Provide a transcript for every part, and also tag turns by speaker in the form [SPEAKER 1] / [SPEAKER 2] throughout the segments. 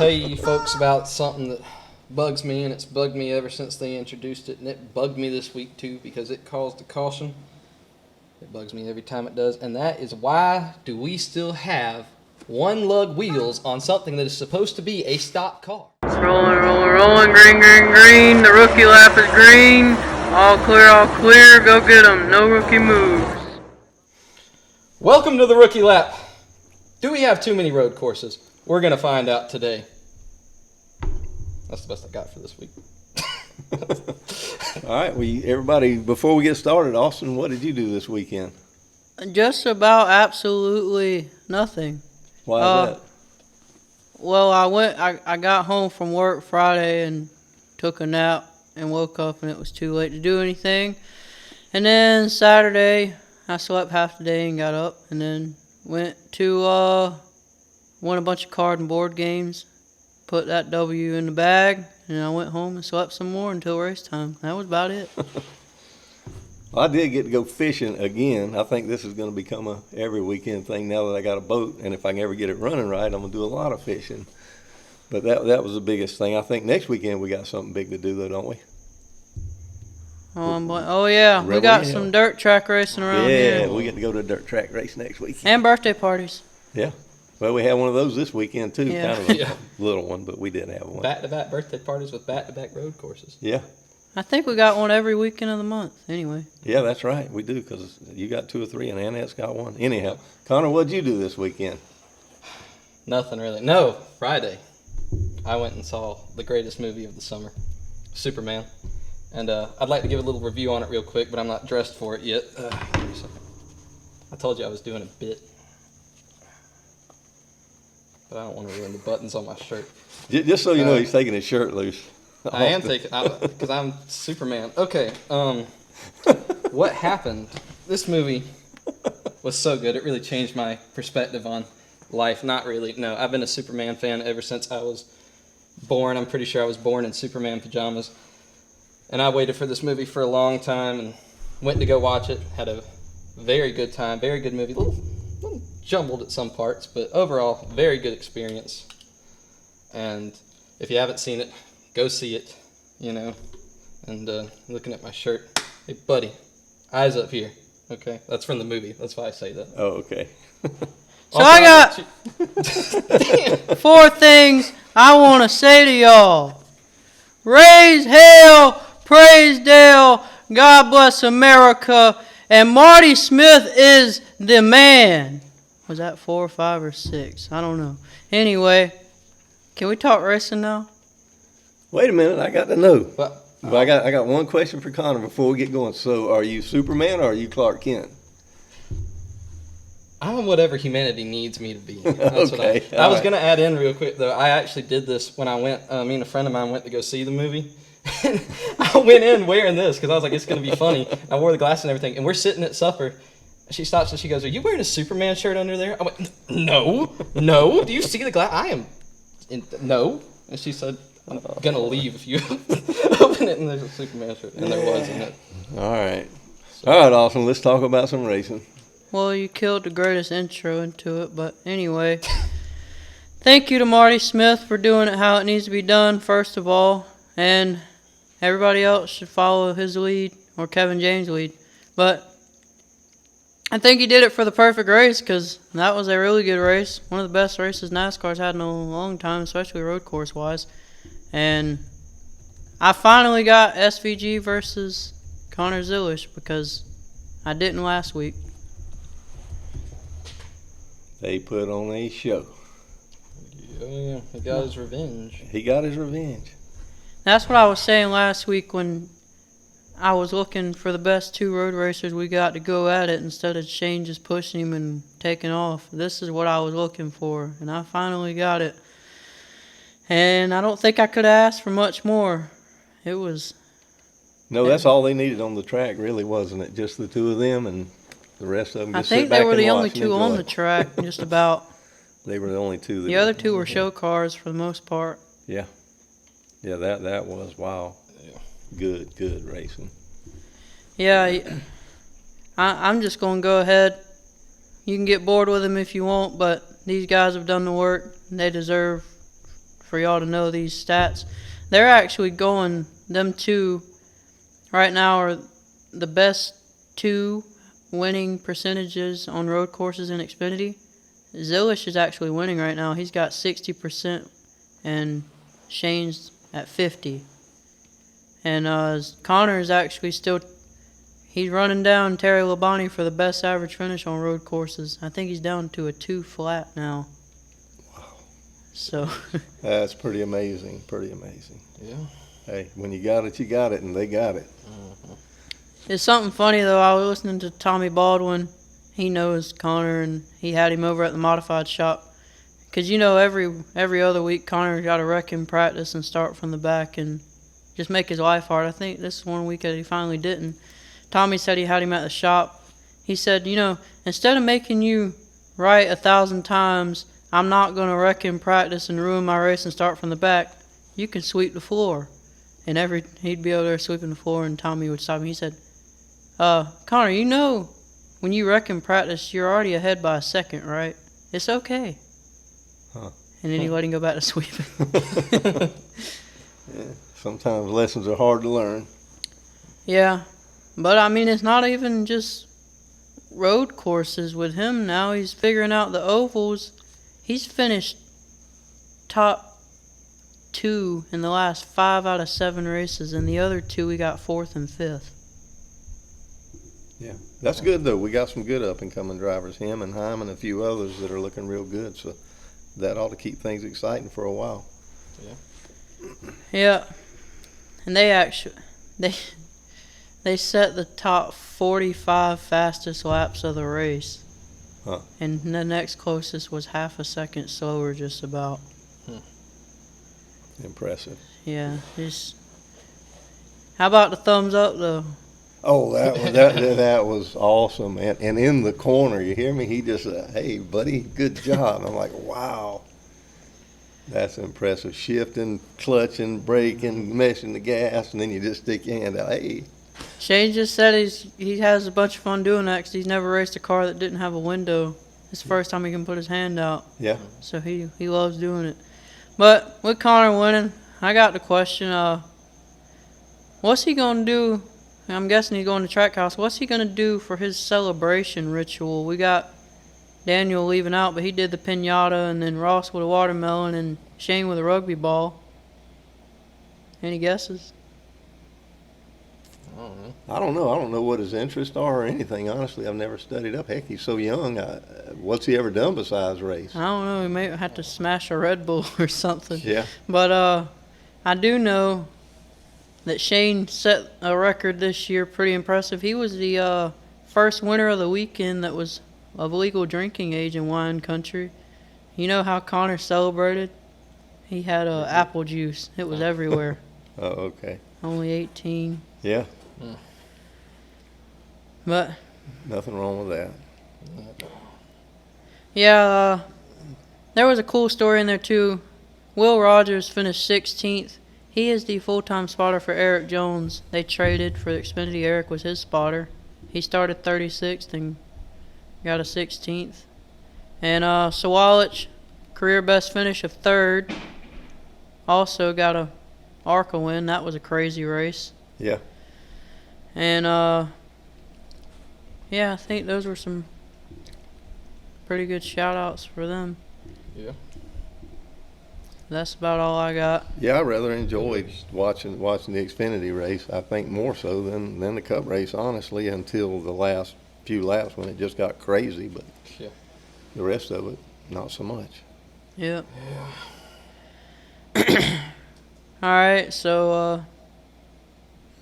[SPEAKER 1] tell you folks about something that bugs me, and it's bugged me ever since they introduced it, and it bugged me this week too because it caused a caution. It bugs me every time it does, and that is why do we still have one lug wheels on something that is supposed to be a stock car?
[SPEAKER 2] It's rolling, green, green, green. The rookie lap is green. All clear, go get them. No rookie moves.
[SPEAKER 1] Welcome to the rookie lap. Do we have too many road courses? We're going to find out today. That's the best I got for this week.
[SPEAKER 3] All right, everybody, before we get started, Austin, what did you do this weekend?
[SPEAKER 2] Just about absolutely nothing.
[SPEAKER 3] Why is that?
[SPEAKER 2] Well, I got home from work Friday and took a nap and woke up and it was too late to do anything. And then Saturday, I slept half the day and got up and then went to won a bunch of card and board games, put that W in the bag, and I went home and slept some more until race time. That was about it.
[SPEAKER 3] Well, I did get to go fishing again. I think this is going to become a every weekend thing now that I got a boat, and if I can ever get it running right, I'm going to do a lot of fishing. But that was the biggest thing. I think next weekend we got something big to do, though, don't we?
[SPEAKER 2] Oh yeah, we got some dirt track racing around here.
[SPEAKER 3] Yeah, we get to go to a dirt track race next weekend.
[SPEAKER 2] And birthday parties.
[SPEAKER 3] Yeah. Well, we had one of those this weekend, too.
[SPEAKER 2] Yeah.
[SPEAKER 3] Kind of a little one, but we did have one.
[SPEAKER 1] Back-to-back birthday parties with back-to-back road courses.
[SPEAKER 3] Yeah.
[SPEAKER 2] I think we got one every weekend of the month, anyway.
[SPEAKER 3] Yeah, that's right. We do, because you got 2 or 3, and Annette's got one. Anyhow, Connor, what'd you do this weekend?
[SPEAKER 1] Nothing really. No, Friday. I went and saw the greatest movie of the summer, Superman. And I'd like to give a little review on it real quick, but I'm not dressed for it yet. Give me a second. I told you I was doing a bit. But I don't want to ruin the buttons on my shirt.
[SPEAKER 3] Just so you know, he's taking his shirt loose.
[SPEAKER 1] I am taking, because I'm Superman. Okay, what happened? This movie was so good. It really changed my perspective on life. Not really. No, I've been a Superman fan ever since I was born. I'm pretty sure I was born in Superman pajamas. And I waited for this movie for a long time and went to go watch it. Had a very good time. Very good movie. A little jumbled at some parts, but overall, very good experience. And if you haven't seen it, go see it, you know. And looking at my shirt, hey, buddy, eyes up here. Okay, that's from the movie. That's why I say that.
[SPEAKER 3] Oh, okay.
[SPEAKER 2] So I got 4 things I want to say to y'all. Raise hell, praise Dale, God bless America, and Marty Smith is the man. Was that 4 or 5 or 6? I don't know. Anyway, can we talk racing now?
[SPEAKER 3] Wait a minute, I got to know.
[SPEAKER 1] But
[SPEAKER 3] I got one question for Connor before we get going. So, are you Superman or are you Clark Kent?
[SPEAKER 1] I'm whatever humanity needs me to be. That's
[SPEAKER 3] Okay,
[SPEAKER 1] what I was going to add in real quick, though. I actually did this when I went, me and a friend of mine went to go see the movie. I went in wearing this because I was like, it's going to be funny. I wore the glasses and everything, and we're sitting at supper. She stops and she goes, "Are you wearing a Superman shirt under there?" I went, No. Do you see the glass? I am. No. And she said, "I'm going to leave if you open it," and there's a Superman shirt. And there was, isn't it?
[SPEAKER 3] All right. All right, Austin, let's talk about some racing.
[SPEAKER 2] Well, you killed the greatest intro into it, but anyway. Thank you to Marty Smith for doing it how it needs to be done, first of all. And everybody else should follow his lead, or Kevin James' lead. But I think he did it for the perfect race, because that was a really good race. One of the best races NASCAR's had in a long time, especially road course-wise. And I finally got SVG versus Connor Zilish, because I didn't last week.
[SPEAKER 3] They put on a show.
[SPEAKER 1] Yeah, he got his revenge.
[SPEAKER 3] He got his revenge.
[SPEAKER 2] That's what I was saying last week when I was looking for the best 2 road racers we got to go at it instead of Shane just pushing him and taking off. This is what I was looking for, and I finally got it. And I don't think I could have asked for much more. It was...
[SPEAKER 3] No, that's all they needed on the track, really, wasn't it? Just the 2 of them, and the rest of them just sit back and watch.
[SPEAKER 2] I think they were the only 2 on the track, just about.
[SPEAKER 3] They were the only 2.
[SPEAKER 2] The other 2 were show cars for the most part.
[SPEAKER 3] Yeah. Yeah, that was, wow.
[SPEAKER 1] Yeah.
[SPEAKER 3] Good racing.
[SPEAKER 2] Yeah, I'm just going to go ahead. You can get bored with them if you want, but these guys have done the work. They deserve for y'all to know these stats. They're actually going, them two right now are the best two winning percentages on road courses in Xfinity. Zilish is actually winning right now. He's got 60% and Shane's at 50%. And Connor is actually still, he's running down Terry Labonte for the best average finish on road courses. I think he's down to a 2 flat now.
[SPEAKER 3] Wow.
[SPEAKER 2] So
[SPEAKER 3] That's pretty amazing. Pretty amazing.
[SPEAKER 1] Yeah.
[SPEAKER 3] Hey, when you got it, you got it, and they got it.
[SPEAKER 2] it's something funny though. I was listening to Tommy Baldwin. He knows Connor, and he had him over at the modified shop. Because, you know, every other week, Connor got to wreck in practice and start from the back and just make his life hard. I think this is one week that he finally didn't. Tommy said he had him at the shop. He said, you know, instead of making you write 1,000 times, I'm not going to wreck in practice and ruin my race and start from the back, you can sweep the floor. And he'd be over there sweeping the floor, and Tommy would stop him. He said, Connor, you know, when you wreck in practice, you're already ahead by a second, right? It's okay.
[SPEAKER 3] Huh.
[SPEAKER 2] And then he let him go back to sweeping.
[SPEAKER 3] Yeah. Sometimes lessons are hard to learn.
[SPEAKER 2] Yeah. But, I mean, it's not even just road courses with him now. He's figuring out the ovals. He's finished top 2 in the last 5 out of 7 races, and the other 2 we got 4th and 5th.
[SPEAKER 3] Yeah, that's good though. We got some good up and coming drivers. Him and Hyman and a few others that are looking real good. So that ought to keep things exciting for a while.
[SPEAKER 2] Yeah. And they set the top 45 fastest laps of the race.
[SPEAKER 3] Huh.
[SPEAKER 2] And the next closest was half a second slower, just about.
[SPEAKER 3] Impressive.
[SPEAKER 2] Yeah. How about the thumbs up though?
[SPEAKER 3] Oh, that was awesome. And in the corner, you hear me? He just said, hey, buddy, good job. I'm like, wow. That's impressive. Shifting, clutching, braking, meshing the gas, and then you just stick your hand out. Hey.
[SPEAKER 2] Shane just said he has a bunch of fun doing that because he's never raced a car that didn't have a window. It's the first time he can put his hand out.
[SPEAKER 3] Yeah.
[SPEAKER 2] So he loves doing it. But with Connor winning, I got the question, what's he going to do? I'm guessing he's going to Trackhouse. What's he going to do for his celebration ritual? We got Daniel leaving out, but he did the piñata, and then Ross with a watermelon, and Shane with a rugby ball. Any guesses?
[SPEAKER 3] I don't know. I don't know what his interests are or anything. Honestly, I've never studied up. Heck, he's so young. What's he ever done besides race?
[SPEAKER 2] I don't know. He may have to smash a Red Bull or something.
[SPEAKER 3] Yeah.
[SPEAKER 2] But I do know that Shane set a record this year, pretty impressive. He was the first winner of the weekend that was of legal drinking age in wine country. You know how Connor celebrated? He had apple juice. It was everywhere.
[SPEAKER 3] Oh, okay.
[SPEAKER 2] Only 18.
[SPEAKER 3] Yeah.
[SPEAKER 2] But
[SPEAKER 3] Nothing wrong with that.
[SPEAKER 2] yeah, there was a cool story in there too. Will Rogers finished 16th. He is the full-time spotter for Eric Jones. They traded for Xfinity. Eric was his spotter. He started 36th and got a 16th. And Sawalich, career best finish of 3rd. Also got a ARCA win. That was a crazy race.
[SPEAKER 3] Yeah.
[SPEAKER 2] And yeah, I think those were some pretty good shout-outs for them.
[SPEAKER 1] Yeah.
[SPEAKER 2] That's about all I got.
[SPEAKER 3] Yeah, I rather enjoyed watching the Xfinity race. I think more so than the Cup race, honestly, until the last few laps when it just got crazy. But the rest of it, not so much.
[SPEAKER 2] Yep. Yeah. All right. So,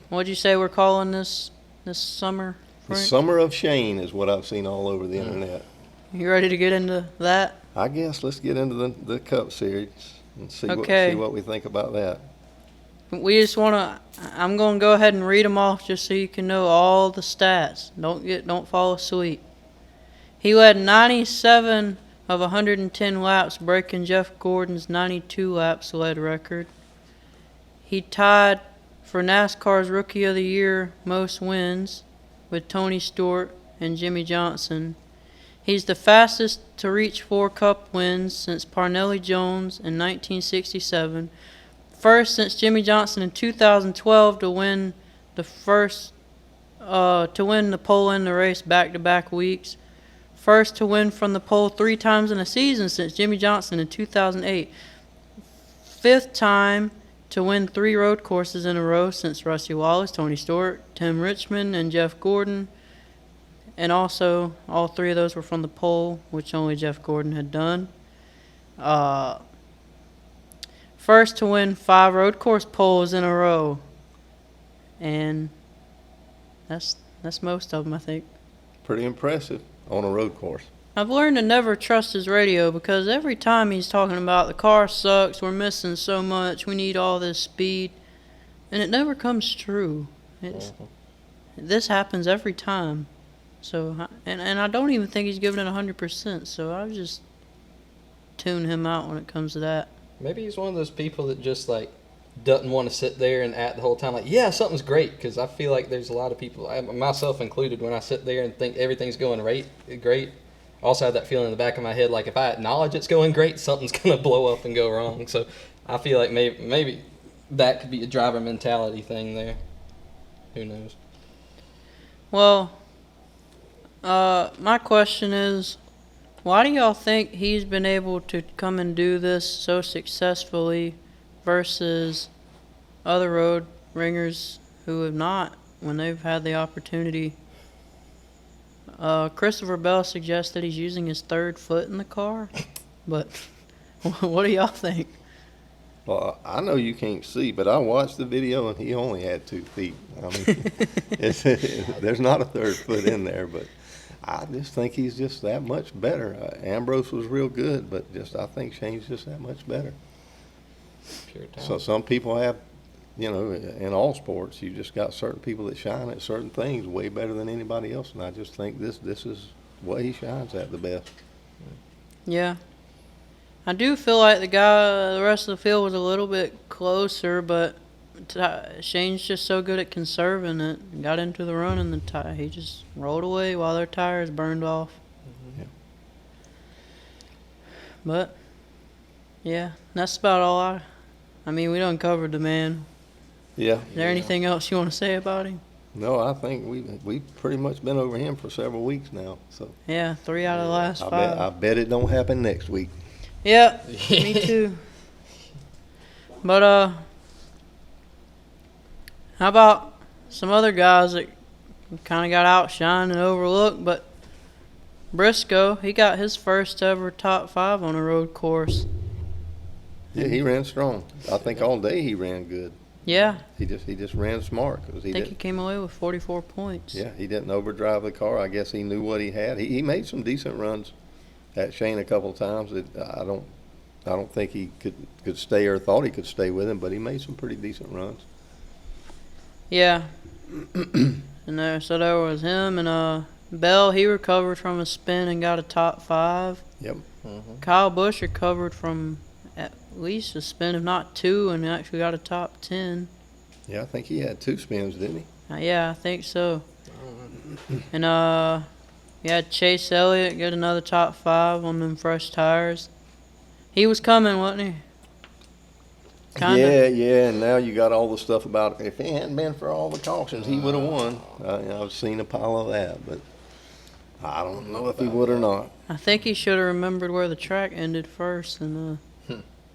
[SPEAKER 2] what'd you say we're calling this summer?
[SPEAKER 3] The
[SPEAKER 2] Frank?
[SPEAKER 3] Summer of Shane is what I've seen all over the internet.
[SPEAKER 2] You ready to get into that?
[SPEAKER 3] I guess let's get into the Cup Series and see what we think about that.
[SPEAKER 2] We just want to. I'm going to go ahead and read them off just so you can know all the stats. Don't fall asleep. He led 97 of 110 laps, breaking Jeff Gordon's 92 laps led record. He tied for NASCAR's Rookie of the Year most wins with Tony Stewart and Jimmy Johnson. He's the fastest to reach 4 Cup wins since Parnelli Jones in 1967. First since Jimmy Johnson in 2012 to win the pole in the race back-to-back weeks. First to win from the pole 3 times in a season since Jimmy Johnson in 2008. 5th time to win 3 road courses in a row since Rusty Wallace, Tony Stewart, Tim Richmond, and Jeff Gordon. And also, all 3 of those were from the pole, which only Jeff Gordon had done. First to win 5 road course poles in a row. And that's most of them, I think.
[SPEAKER 3] Pretty impressive on a road course.
[SPEAKER 2] I've learned to never trust his radio because every time he's talking about the car sucks, we're missing so much, we need all this speed, and it never comes true. This happens every time. So, and I don't even think he's giving it 100%. So I just tune him out when it comes to that.
[SPEAKER 1] Maybe he's one of those people that just like doesn't want to sit there and act the whole time like, yeah, something's great. Because I feel like there's a lot of people, myself included, when I sit there and think everything's going great. I also have that feeling in the back of my head, like if I acknowledge it's going great, something's going to blow up and go wrong. So I feel like maybe that could be a driver mentality thing there. Who knows?
[SPEAKER 2] Well, my question is, why do y'all think he's been able to come and do this so successfully versus other road ringers who have not when they've had the opportunity? Christopher Bell suggests that he's using his 3rd foot in the car, but what do y'all think?
[SPEAKER 3] Well, I know you can't see, but I watched the video and he only had 2 feet. I mean, there's not a 3rd foot in there, but I just think he's just that much better. Ambrose was real good, but I think Shane's just that much better.
[SPEAKER 1] Pure talent.
[SPEAKER 3] So some people have, in all sports, you just got certain people that shine at certain things way better than anybody else, and I just think this is what he shines at the best.
[SPEAKER 2] Yeah. I do feel like the rest of the field was a little bit closer, but Shane's just so good at conserving it. Got into the run and he just rolled away while their tires burned off.
[SPEAKER 3] Yeah.
[SPEAKER 2] But, yeah, that's about all I mean, we done covered the man.
[SPEAKER 3] Yeah.
[SPEAKER 2] Is there anything else you want to say about him?
[SPEAKER 3] No, I think we've pretty much been over him for several weeks now. So
[SPEAKER 2] Yeah, 3 out of the last 5.
[SPEAKER 3] I bet it don't happen next week.
[SPEAKER 2] Yeah, me too. But, how about some other guys that kind of got outshined and overlooked? But Briscoe, he got his first ever top 5 on a road course.
[SPEAKER 3] Yeah, he ran strong. I think all day he ran good.
[SPEAKER 2] Yeah.
[SPEAKER 3] He just ran smart.
[SPEAKER 2] I think he came away with 44 points.
[SPEAKER 3] Yeah, he didn't overdrive the car. I guess he knew what he had. He made some decent runs at Shane a couple of times. I don't think he could stay or thought he could stay with him, but he made some pretty decent runs.
[SPEAKER 2] Yeah. So there was him and Bell. He recovered from a spin and got a top 5.
[SPEAKER 3] Yep.
[SPEAKER 1] Mm-hmm.
[SPEAKER 2] Kyle Busch recovered from at least a spin, if not 2, and actually got a top 10.
[SPEAKER 3] Yeah, I think he had 2 spins, didn't he?
[SPEAKER 2] Yeah, I think so. And you had Chase Elliott get another top 5 on them fresh tires. He was coming, wasn't he? Kinda.
[SPEAKER 3] Yeah, and now you got all the stuff about if it hadn't been for all the cautions, he would have won. I've seen a pile of that, but I don't know if he would or not.
[SPEAKER 2] I think he should have remembered where the track ended first, and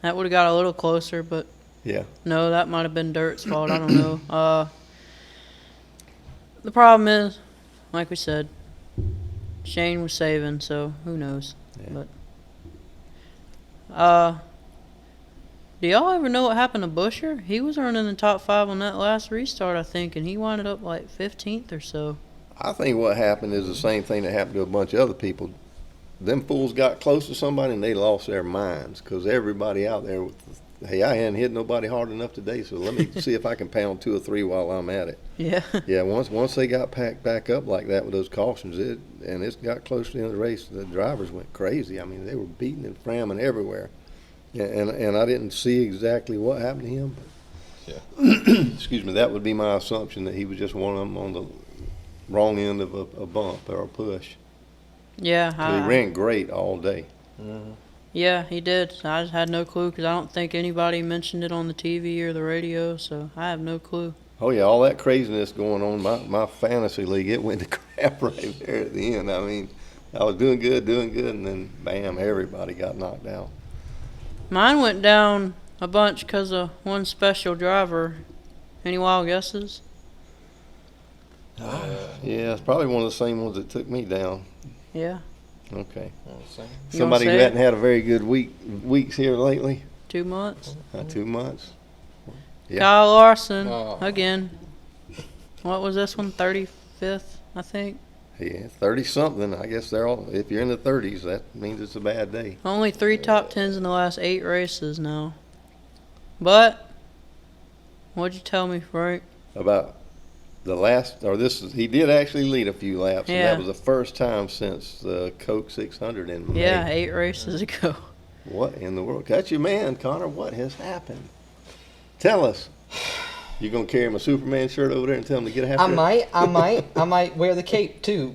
[SPEAKER 2] that would have got a little closer, but
[SPEAKER 3] Yeah.
[SPEAKER 2] no, that might have been Dirt's fault. I don't know. The problem is, like we said, Shane was saving, so who knows?
[SPEAKER 3] Yeah.
[SPEAKER 2] But do y'all ever know what happened to Busher? He was running the top 5 on that last restart, I think, and he wound up like 15th or so.
[SPEAKER 3] I think what happened is the same thing that happened to a bunch of other people. Them fools got close to somebody and they lost their minds because everybody out there, hey, I hadn't hit nobody hard enough today, so let me see if I can pound 2 or 3 while I'm at it.
[SPEAKER 2] Yeah.
[SPEAKER 3] Yeah, once they got packed back up like that with those cautions, it got close to the end of the race, the drivers went crazy. I mean, they were beating and framming everywhere. Yeah, and I didn't see exactly what happened to him. But excuse me, that would be my assumption that he was just one of them on the wrong end of a bump or a push.
[SPEAKER 2] Yeah,
[SPEAKER 3] He ran great all day.
[SPEAKER 2] Yeah, he did. I just had no clue because I don't think anybody mentioned it on the TV or the radio, so I have no clue.
[SPEAKER 3] Oh yeah, all that craziness going on. My fantasy league, it went to crap right there at the end. I mean, I was doing good, and then bam, everybody got knocked out.
[SPEAKER 2] Mine went down a bunch because of one special driver. Any wild guesses?
[SPEAKER 3] Yeah, it's probably one of the same ones that took me down.
[SPEAKER 2] Yeah.
[SPEAKER 3] Okay.
[SPEAKER 1] You
[SPEAKER 3] Somebody who
[SPEAKER 2] say
[SPEAKER 3] hadn't had a very good weeks here lately.
[SPEAKER 2] 2 months.
[SPEAKER 3] 2 months. Yeah.
[SPEAKER 2] Kyle Larson
[SPEAKER 1] Oh.
[SPEAKER 2] again. What was this one? 35th, I think.
[SPEAKER 3] Yeah, 30 something. I guess they're all. If you're in the 30s, that means it's a bad day.
[SPEAKER 2] Only 3 top 10s in the last 8 races now. But what'd you tell me, Frank?
[SPEAKER 3] About the last, or this is, he did actually lead a few laps. And
[SPEAKER 2] Yeah.
[SPEAKER 3] that was the first time since the Coke 600 in May.
[SPEAKER 2] Yeah, 8 races ago.
[SPEAKER 3] What in the world? That's your man, Connor. What has happened? Tell us. You gonna carry him a Superman shirt over there and tell him to get after it?
[SPEAKER 1] I might wear the cape too.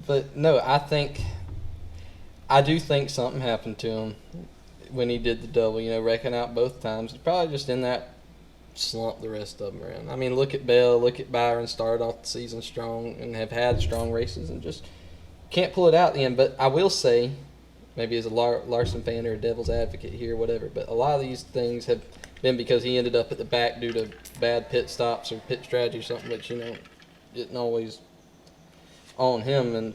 [SPEAKER 1] But no, I do think something happened to him when he did the double. You know, wrecking out both times. He's probably just in that slump the rest of them are in. I mean, look at Bell, look at Byron. Started off the season strong and have had strong races and just can't pull it out at the end. But I will say, maybe as a Larson fan or a devil's advocate here, whatever. But a lot of these things have been because he ended up at the back due to bad pit stops or pit strategy or something, which, you know, isn't always on him,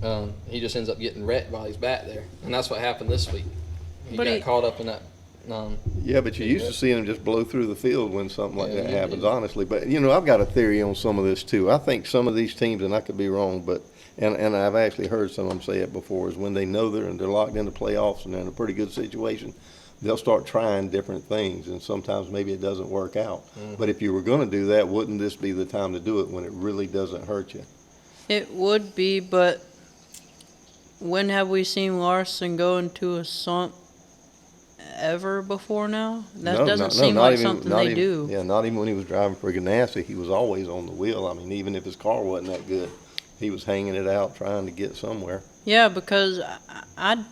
[SPEAKER 1] and he just ends up getting wrecked while he's back there. And that's what happened this week. He got caught up in that.
[SPEAKER 3] Yeah, but you used to see him just blow through the field when something like that happens,
[SPEAKER 1] did.
[SPEAKER 3] honestly. But, you know, I've got a theory on some of this, too. I think some of these teams, and I could be wrong, but and I've actually heard some of them say it before, is when they know they're locked into playoffs and they're in a pretty good situation, they'll start trying different things, and sometimes maybe it doesn't work out. But if you were going to do that, wouldn't this be the time to do it when it really doesn't hurt you?
[SPEAKER 2] It would be, but when have we seen Larson go into a slump ever before now? That doesn't seem like something they do.
[SPEAKER 3] Yeah, not even when he was driving for Ganassi, he was always on the wheel. I mean, even if his car wasn't that good, he was hanging it out trying to get somewhere.
[SPEAKER 2] Yeah, because I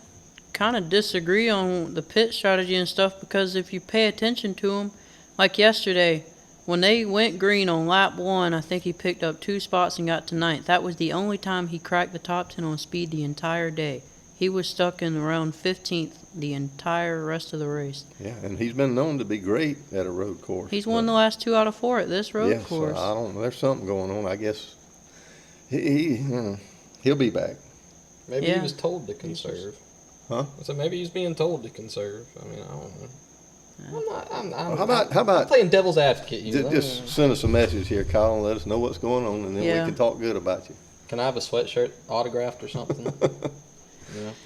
[SPEAKER 2] kind of disagree on the pit strategy and stuff, because if you pay attention to them, like yesterday, when they went green on lap 1, I think he picked up 2 spots and got to 9th. That was the only time he cracked the top 10 on speed the entire day. He was stuck in around 15th the entire rest of the race.
[SPEAKER 3] Yeah, and he's been known to be great at a road course.
[SPEAKER 2] He's won the last 2 out of 4 at this road course.
[SPEAKER 3] So I don't know. There's something going on. I guess he'll be back.
[SPEAKER 1] Maybe he was told to conserve.
[SPEAKER 3] Huh?
[SPEAKER 1] So maybe he's being told to conserve. I mean, I don't know.
[SPEAKER 3] How about
[SPEAKER 1] I'm playing devil's advocate?
[SPEAKER 3] Just send us a message here, Kyle, and let us know what's going on, and then we can talk good about you.
[SPEAKER 1] Can I have a sweatshirt autographed or something?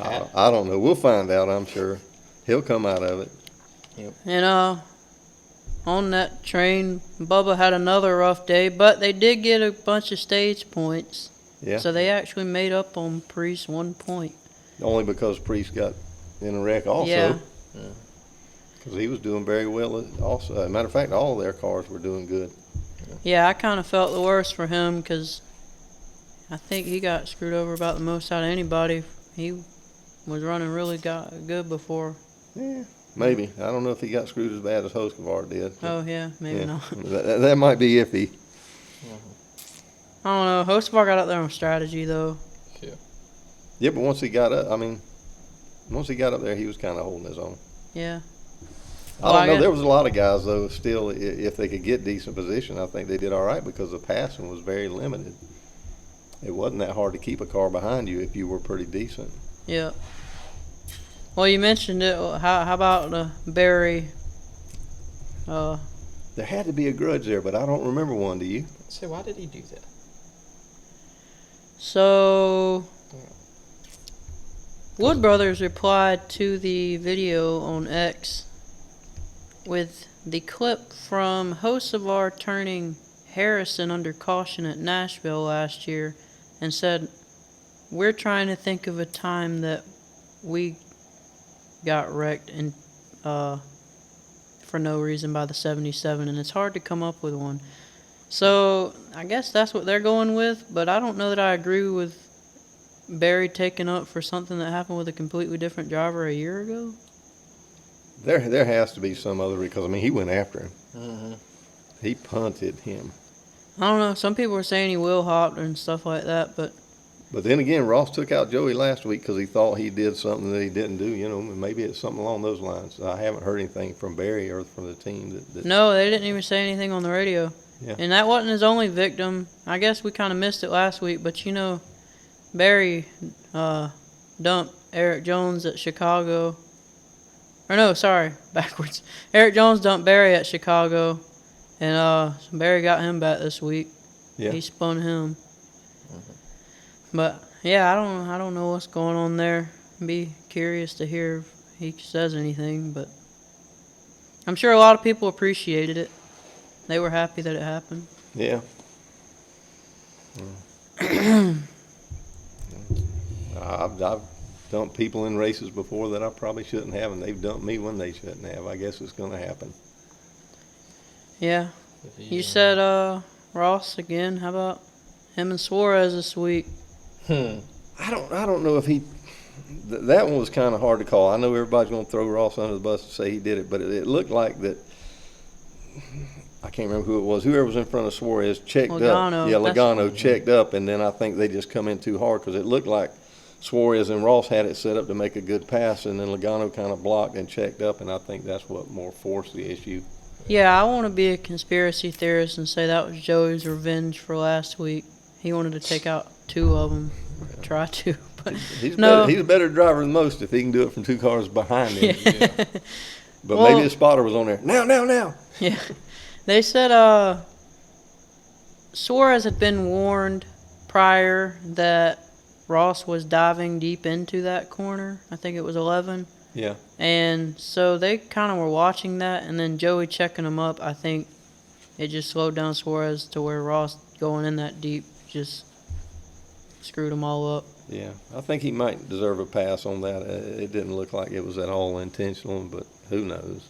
[SPEAKER 3] I don't know. We'll find out, I'm sure. He'll come out of it.
[SPEAKER 1] Yep.
[SPEAKER 2] And on that train, Bubba had another rough day, but they did get a bunch of stage points.
[SPEAKER 3] Yeah.
[SPEAKER 2] So they actually made up on Priest 1 point.
[SPEAKER 3] Only because Priest got in a wreck also.
[SPEAKER 2] Yeah.
[SPEAKER 3] Because he was doing very well also. As a matter of fact, all of their cars were doing good.
[SPEAKER 2] Yeah, I kind of felt the worst for him because I think he got screwed over about the most out of anybody. He was running really good before.
[SPEAKER 3] Yeah, maybe. I don't know if he got screwed as bad as Hoskovar did.
[SPEAKER 2] Oh, yeah, maybe not.
[SPEAKER 3] That might be iffy.
[SPEAKER 2] I don't know. Hoskovar got out there on strategy, though.
[SPEAKER 3] Yeah, but once he got up there, he was kind of holding his own.
[SPEAKER 2] Yeah.
[SPEAKER 3] I don't know. There was a lot of guys, though, still, if they could get decent position, I think they did all right because the passing was very limited. It wasn't that hard to keep a car behind you if you were pretty decent.
[SPEAKER 2] Yeah. Well, you mentioned it. How about Barry?
[SPEAKER 3] There had to be a grudge there, but I don't remember one. Do you?
[SPEAKER 1] So why did he do that?
[SPEAKER 2] So, Wood Brothers replied to the video on X with the clip from Hoskovar turning Harrison under caution at Nashville last year and said, "We're trying to think of a time that we got wrecked and for no reason by the 77, and it's hard to come up with one." So I guess that's what they're going with, but I don't know that I agree with Barry taken up for something that happened with a completely different driver a year ago?
[SPEAKER 3] There has to be some other, because, I mean, he went after him.
[SPEAKER 1] Mm-hmm.
[SPEAKER 3] He punted him.
[SPEAKER 2] I don't know. Some people were saying he will hop and stuff like that, but
[SPEAKER 3] But then again, Ross took out Joey last week because he thought he did something that he didn't do. You know, maybe it's something along those lines. I haven't heard anything from Barry or from the team.
[SPEAKER 2] no, they didn't even say anything on the radio.
[SPEAKER 3] Yeah.
[SPEAKER 2] And that wasn't his only victim. I guess we kind of missed it last week, but you know, Barry dumped Eric Jones at Chicago. Or no, sorry, backwards. Eric Jones dumped Barry at Chicago, and Barry got him back this week.
[SPEAKER 3] Yeah.
[SPEAKER 2] He spun him. But yeah, I don't know what's going on there. Be curious to hear if he says anything, but I'm sure a lot of people appreciated it. They were happy that it happened.
[SPEAKER 3] Yeah. I've dumped people in races before that I probably shouldn't have, and they've dumped me when they shouldn't have. I guess it's going to happen.
[SPEAKER 2] Yeah. You said Ross again. How about him and Suarez this week?
[SPEAKER 3] I don't know if he. That one was kind of hard to call. I know everybody's going to throw Ross under the bus and say he did it, but it looked like that. I can't remember who it was. Whoever was in front of Suarez checked
[SPEAKER 2] Logano.
[SPEAKER 3] up. Yeah, Logano checked up, and then I think they just come in too hard because it looked like Suarez and Ross had it set up to make a good pass, and then Logano kind of blocked and checked up, and I think that's what more forced the issue.
[SPEAKER 2] Yeah, I want to be a conspiracy theorist and say that was Joey's revenge for last week. He wanted to take out two of them, or try to. But
[SPEAKER 3] He's
[SPEAKER 2] no.
[SPEAKER 3] he's a better driver than most if he can do it from two cars behind him.
[SPEAKER 2] Yeah.
[SPEAKER 3] But
[SPEAKER 2] Well-
[SPEAKER 3] maybe his spotter was on there. Now.
[SPEAKER 2] Yeah. They said Suarez had been warned prior that Ross was diving deep into that corner. I think it was 11.
[SPEAKER 3] Yeah.
[SPEAKER 2] And so they kind of were watching that, and then Joey checking him up. I think it just slowed down Suarez to where Ross going in that deep just screwed them all up.
[SPEAKER 3] Yeah, I think he might deserve a pass on that. It didn't look like it was at all intentional, but who knows?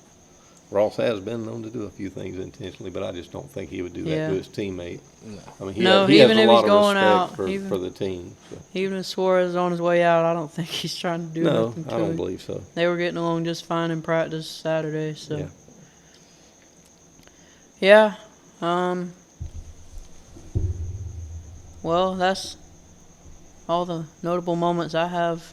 [SPEAKER 3] Ross has been known to do a few things intentionally, but I just don't think he would do that
[SPEAKER 2] Yeah.
[SPEAKER 3] to his teammate.
[SPEAKER 1] No.
[SPEAKER 3] I mean,
[SPEAKER 2] No,
[SPEAKER 3] he has
[SPEAKER 2] even
[SPEAKER 3] a
[SPEAKER 2] if
[SPEAKER 3] lot
[SPEAKER 2] he's
[SPEAKER 3] of
[SPEAKER 2] going
[SPEAKER 3] respect
[SPEAKER 2] out,
[SPEAKER 3] for,
[SPEAKER 2] even-
[SPEAKER 3] for the team. So.
[SPEAKER 2] Even if Suarez is on his way out, I don't think he's trying to do
[SPEAKER 3] No,
[SPEAKER 2] nothing to
[SPEAKER 3] I don't
[SPEAKER 2] him.
[SPEAKER 3] believe so.
[SPEAKER 2] They were getting along just fine in practice Saturday, so.
[SPEAKER 3] Yeah.
[SPEAKER 2] Yeah. Well, that's all the notable moments I have.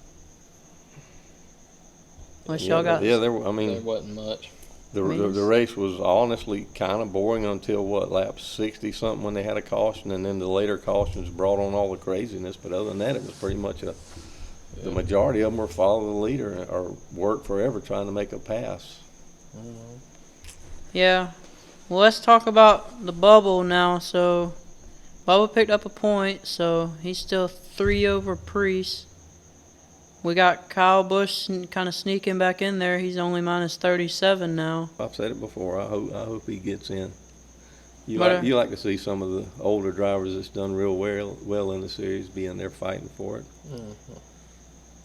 [SPEAKER 2] Unless y'all got.
[SPEAKER 3] Yeah, there
[SPEAKER 1] wasn't much.
[SPEAKER 3] The
[SPEAKER 2] Means-
[SPEAKER 3] race was honestly kind of boring until lap 60 something when they had a caution, and then the later cautions brought on all the craziness. But other than that, it was pretty much the majority of them were follow the leader or work forever trying to make a pass.
[SPEAKER 2] Yeah. Well, let's talk about the Bubble now. So, Bubba picked up a point, so he's still 3 over Priest. We got Kyle Busch kind of sneaking back in there. He's only minus 37 now.
[SPEAKER 3] I've said it before. I hope he gets in. You
[SPEAKER 2] But,
[SPEAKER 3] like to see some of the older drivers that's done real well in the series be in there fighting for it.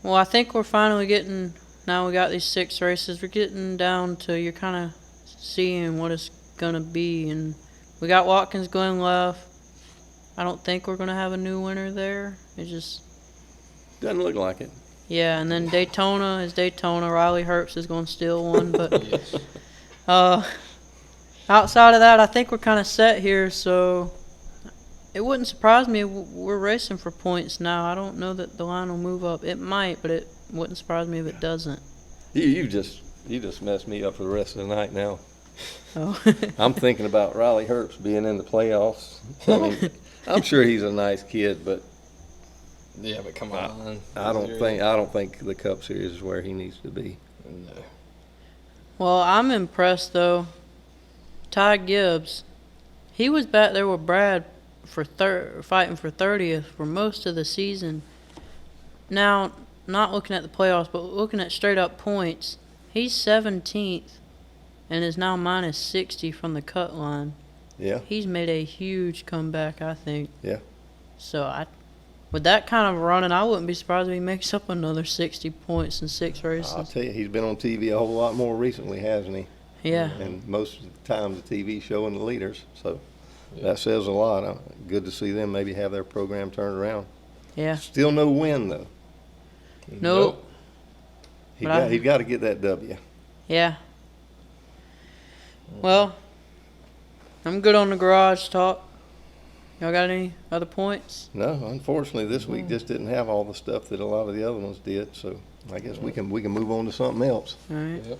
[SPEAKER 2] Well, I think we're finally getting, now we got these 6 races, we're getting down to, you're kind of seeing what it's going to be. And we got Watkins Glen left. I don't think we're going to have a new winner there. It just,
[SPEAKER 3] Doesn't look like it.
[SPEAKER 2] yeah, and then Daytona is Daytona. Riley Herbst is going to steal one. But
[SPEAKER 1] Yes.
[SPEAKER 2] outside of that, I think we're kind of set here. So it wouldn't surprise me if we're racing for points now. I don't know that the line will move up. It might, but it wouldn't surprise me if it doesn't.
[SPEAKER 3] You just messed me up for the rest of the night now.
[SPEAKER 2] Oh.
[SPEAKER 3] I'm thinking about Riley Herbst being in the playoffs. I mean, I'm sure he's a nice kid, but
[SPEAKER 1] Yeah, but come on.
[SPEAKER 3] I don't think the Cup Series is where he needs to be.
[SPEAKER 1] No.
[SPEAKER 2] Well, I'm impressed though. Ty Gibbs, he was back there with Brad for fighting for 30th for most of the season. Now, not looking at the playoffs, but looking at straight up points, he's 17th and is now minus 60 from the cut line.
[SPEAKER 3] Yeah.
[SPEAKER 2] He's made a huge comeback, I think.
[SPEAKER 3] Yeah.
[SPEAKER 2] So with that kind of running, I wouldn't be surprised if he makes up another 60 points in 6 races.
[SPEAKER 3] I'll tell you, he's been on TV a whole lot more recently, hasn't he?
[SPEAKER 2] Yeah.
[SPEAKER 3] And most of the time, the TV showing the leaders. So that says a lot. Good to see them maybe have their program turned around.
[SPEAKER 2] Yeah.
[SPEAKER 3] Still no win though.
[SPEAKER 2] Nope.
[SPEAKER 3] He got to get that W.
[SPEAKER 2] Yeah. Well, I'm good on the garage talk. Y'all got any other points?
[SPEAKER 3] No, unfortunately, this week just didn't have all the stuff that a lot of the other ones did. So I guess we can move on to something else.
[SPEAKER 2] All right.
[SPEAKER 1] Yep.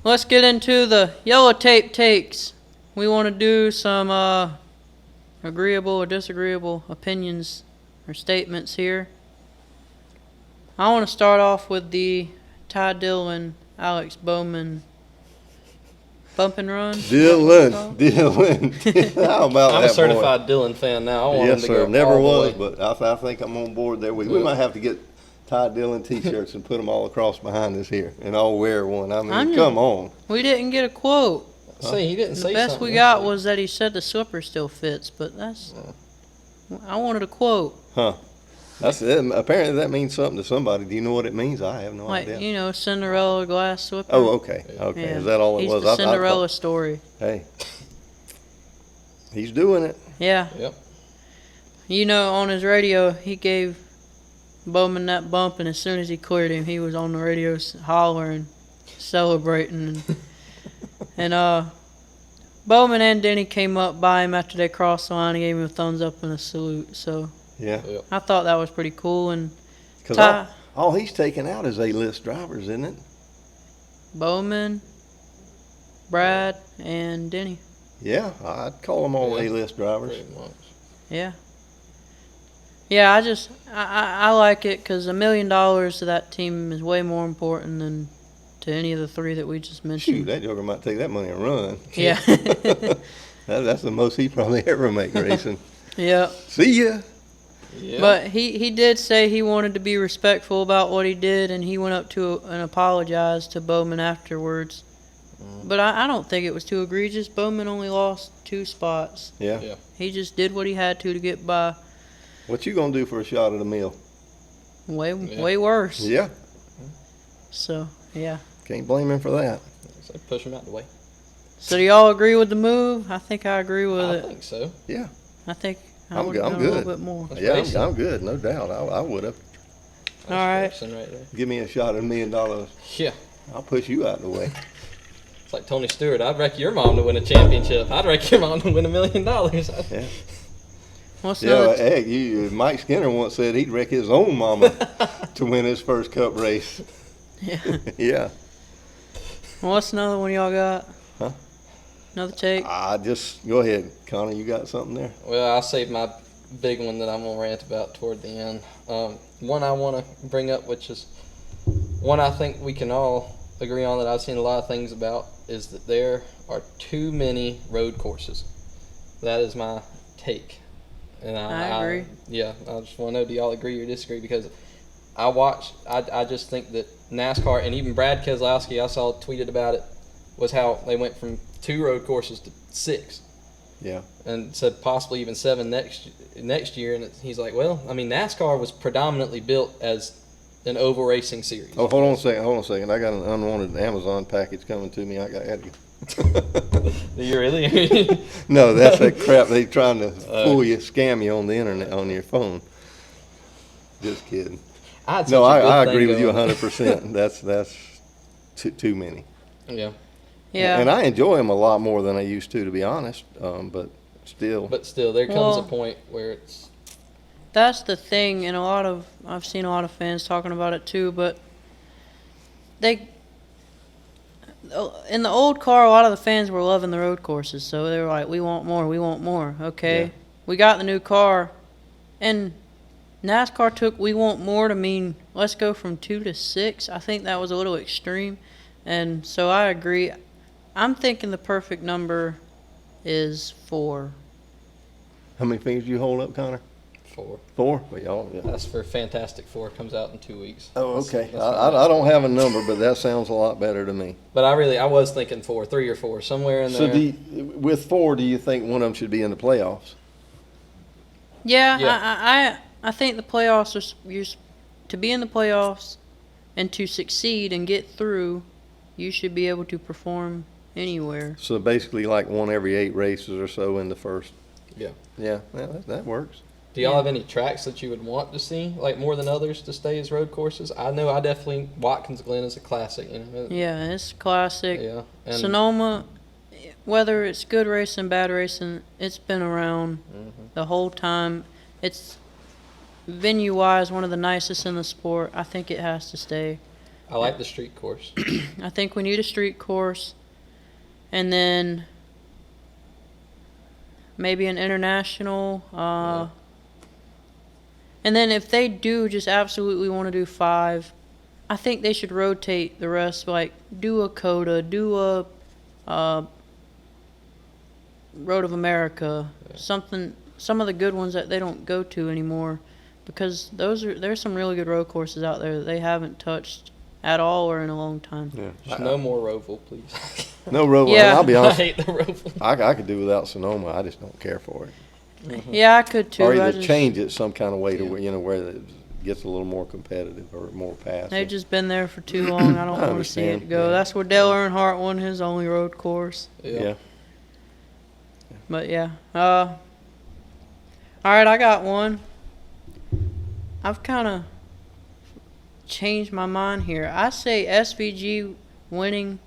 [SPEAKER 2] Let's get into the yellow tape takes. We want to do some agreeable or disagreeable opinions or statements here. I want to start off with the Ty Dillon, Alex Bowman bump and run.
[SPEAKER 3] Dylan. How about
[SPEAKER 1] I'm
[SPEAKER 3] that
[SPEAKER 1] a certified
[SPEAKER 3] boy?
[SPEAKER 1] Dylan fan now. I want
[SPEAKER 3] Yes,
[SPEAKER 1] him to
[SPEAKER 3] sir.
[SPEAKER 1] go
[SPEAKER 3] Never
[SPEAKER 1] all the
[SPEAKER 3] was,
[SPEAKER 1] way.
[SPEAKER 3] but I think I'm on board there. We might have to get Ty Dillon T-shirts and put them all across behind us here, and I'll wear one. I mean, come on.
[SPEAKER 2] We didn't get a quote.
[SPEAKER 1] See, he didn't
[SPEAKER 2] The
[SPEAKER 1] say
[SPEAKER 2] best
[SPEAKER 1] something
[SPEAKER 2] we got
[SPEAKER 1] yesterday.
[SPEAKER 2] was that he said the slipper still fits, but that's. I wanted a quote.
[SPEAKER 3] Huh. That's it. Apparently that means something to somebody. Do you know what it means? I have no
[SPEAKER 2] Like,
[SPEAKER 3] idea.
[SPEAKER 2] Cinderella glass slipper.
[SPEAKER 3] Oh, okay. Okay.
[SPEAKER 2] Yeah.
[SPEAKER 3] Is that all it
[SPEAKER 2] He's
[SPEAKER 3] was?
[SPEAKER 2] the
[SPEAKER 3] I
[SPEAKER 2] Cinderella
[SPEAKER 3] thought,
[SPEAKER 2] story.
[SPEAKER 3] hey. He's doing it.
[SPEAKER 2] Yeah.
[SPEAKER 1] Yep.
[SPEAKER 2] On his radio, he gave Bowman that bump, and as soon as he cleared him, he was on the radio hollering, celebrating. And Bowman and Denny came up by him after they crossed the line and gave him a thumbs up and a salute. So
[SPEAKER 3] Yeah.
[SPEAKER 1] Yep.
[SPEAKER 2] I thought that was pretty cool. And
[SPEAKER 3] Because
[SPEAKER 2] Ty
[SPEAKER 3] all he's taking out is A-list drivers, isn't it?
[SPEAKER 2] Bowman, Brad, and Denny.
[SPEAKER 3] Yeah. I'd call them all
[SPEAKER 1] Yeah.
[SPEAKER 3] A-list drivers.
[SPEAKER 1] Pretty much.
[SPEAKER 2] Yeah. Yeah, I like it because $1 million to that team is way more important than to any of the three that we just mentioned.
[SPEAKER 3] Shoot, that joker might take that money and run.
[SPEAKER 2] Yeah.
[SPEAKER 3] That's the most he probably ever make racing.
[SPEAKER 2] Yeah.
[SPEAKER 3] See ya.
[SPEAKER 1] Yeah.
[SPEAKER 2] But he did say he wanted to be respectful about what he did, and he went up to and apologized to Bowman afterwards. But I don't think it was too egregious. Bowman only lost 2 spots.
[SPEAKER 3] Yeah.
[SPEAKER 1] Yeah.
[SPEAKER 2] He just did what he had to get by.
[SPEAKER 3] What you gonna do for a shot at a meal?
[SPEAKER 2] Way worse.
[SPEAKER 3] Yeah.
[SPEAKER 2] So, yeah.
[SPEAKER 3] Can't blame him for that.
[SPEAKER 1] So push him out the way.
[SPEAKER 2] So do y'all agree with the move? I think I agree with
[SPEAKER 1] I
[SPEAKER 2] it.
[SPEAKER 1] think so.
[SPEAKER 3] Yeah.
[SPEAKER 2] I think I
[SPEAKER 3] I'm
[SPEAKER 2] would
[SPEAKER 3] good.
[SPEAKER 2] have
[SPEAKER 3] I'm
[SPEAKER 2] done a
[SPEAKER 3] good.
[SPEAKER 2] little bit more.
[SPEAKER 1] That's
[SPEAKER 3] Yeah,
[SPEAKER 1] racing.
[SPEAKER 3] I'm good. No doubt. I would have.
[SPEAKER 1] That's
[SPEAKER 2] All right.
[SPEAKER 1] racing right there.
[SPEAKER 3] Give me a shot at $1 million.
[SPEAKER 1] Yeah.
[SPEAKER 3] I'll push you out of the way.
[SPEAKER 1] It's like Tony Stewart. I'd wreck your mom to win a championship. I'd wreck your mom to win $1 million.
[SPEAKER 3] Yeah.
[SPEAKER 2] What's
[SPEAKER 3] Yeah.
[SPEAKER 2] another?
[SPEAKER 3] Heck, Mike Skinner once said he'd wreck his own mama to win his first Cup race.
[SPEAKER 2] Yeah.
[SPEAKER 3] Yeah.
[SPEAKER 2] What's another one y'all got?
[SPEAKER 3] Huh?
[SPEAKER 2] Another take?
[SPEAKER 3] Just go ahead, Connor. You got something there?
[SPEAKER 1] Well, I'll save my big one that I'm going to rant about toward the end. One I want to bring up, which is one I think we can all agree on that I've seen a lot of things about, is that there are too many road courses. That is my take. And
[SPEAKER 2] I agree.
[SPEAKER 1] Yeah, I just want to know, do y'all agree or disagree? Because I just think that NASCAR, and even Brad Keselowski, I saw tweeted about it, was how they went from 2 road courses to 6.
[SPEAKER 3] Yeah.
[SPEAKER 1] And said possibly even 7 next year. And he's like, well, I mean, NASCAR was predominantly built as an oval racing series.
[SPEAKER 3] Oh, hold on a second. I got an unwanted Amazon package coming to me. I got to go.
[SPEAKER 1] Do you really?
[SPEAKER 3] No, that's that crap they trying to fool you, scam you on the internet, on your phone. Just kidding. No, I agree with you 100%. That's too many.
[SPEAKER 1] Yeah.
[SPEAKER 2] Yeah.
[SPEAKER 3] And I enjoy them a lot more than I used to be honest. But still.
[SPEAKER 1] But still, there comes a point where it's.
[SPEAKER 2] That's the thing, and I've seen a lot of fans talking about it too, but in the old car, a lot of the fans were loving the road courses, so they were like, we want more, okay?
[SPEAKER 3] Yeah.
[SPEAKER 2] We got the new car, and NASCAR took we want more to mean let's go from 2 to 6. I think that was a little extreme, and so I agree. I'm thinking the perfect number is 4.
[SPEAKER 3] How many fingers do you hold up, Connor?
[SPEAKER 1] 4.
[SPEAKER 3] 4? Well, y'all, yeah.
[SPEAKER 1] That's for Fantastic Four. Comes out in 2 weeks.
[SPEAKER 3] Oh, okay.
[SPEAKER 1] That's
[SPEAKER 3] I don't have a number, but that sounds a lot better to me.
[SPEAKER 1] But I was thinking 4, 3 or 4, somewhere in
[SPEAKER 3] So
[SPEAKER 1] there.
[SPEAKER 3] with 4, do you think one of them should be in the playoffs?
[SPEAKER 2] Yeah. I think the playoffs are to be in the playoffs and to succeed and get through. You should be able to perform anywhere.
[SPEAKER 3] So basically like one every 8 races or so in the first.
[SPEAKER 1] Yeah.
[SPEAKER 3] Yeah, that works.
[SPEAKER 1] Do y'all have any tracks that you would want to see, like more than others, to stay as road courses? I know I definitely Watkins Glen is a classic. You know.
[SPEAKER 2] Yeah, it's classic.
[SPEAKER 1] Yeah. And
[SPEAKER 2] Sonoma, whether it's good racing, bad racing, it's been around the whole time. It's venue-wise one of the nicest in the sport. I think it has to stay.
[SPEAKER 1] I like the street course.
[SPEAKER 2] I think we need a street course, and then maybe an international. And then if they do just absolutely want to do 5, I think they should rotate the rest. Like do a Coda, do a Road of America, something. Some of the good ones that they don't go to anymore, because there's some really good road courses out there that they haven't touched at all or in a long time.
[SPEAKER 3] Yeah.
[SPEAKER 1] Just no more Roval, please.
[SPEAKER 3] No Roval.
[SPEAKER 2] Yeah.
[SPEAKER 3] I'll be
[SPEAKER 1] I
[SPEAKER 3] honest.
[SPEAKER 1] hate the Roval.
[SPEAKER 3] I could do without Sonoma. I just don't care for it.
[SPEAKER 2] Yeah, I could too.
[SPEAKER 3] Or
[SPEAKER 2] I
[SPEAKER 3] either
[SPEAKER 2] just,
[SPEAKER 3] change it some kind of way to where, where it gets a little more competitive or more passive.
[SPEAKER 2] They've just been there for too long. I don't
[SPEAKER 3] I
[SPEAKER 2] want to see it
[SPEAKER 3] understand,
[SPEAKER 2] go.
[SPEAKER 3] yeah.
[SPEAKER 2] That's where Dale Earnhardt won his only road course.
[SPEAKER 3] Yeah.
[SPEAKER 2] But yeah. All right, I got one. I've kind of changed my mind here. I say SVG winning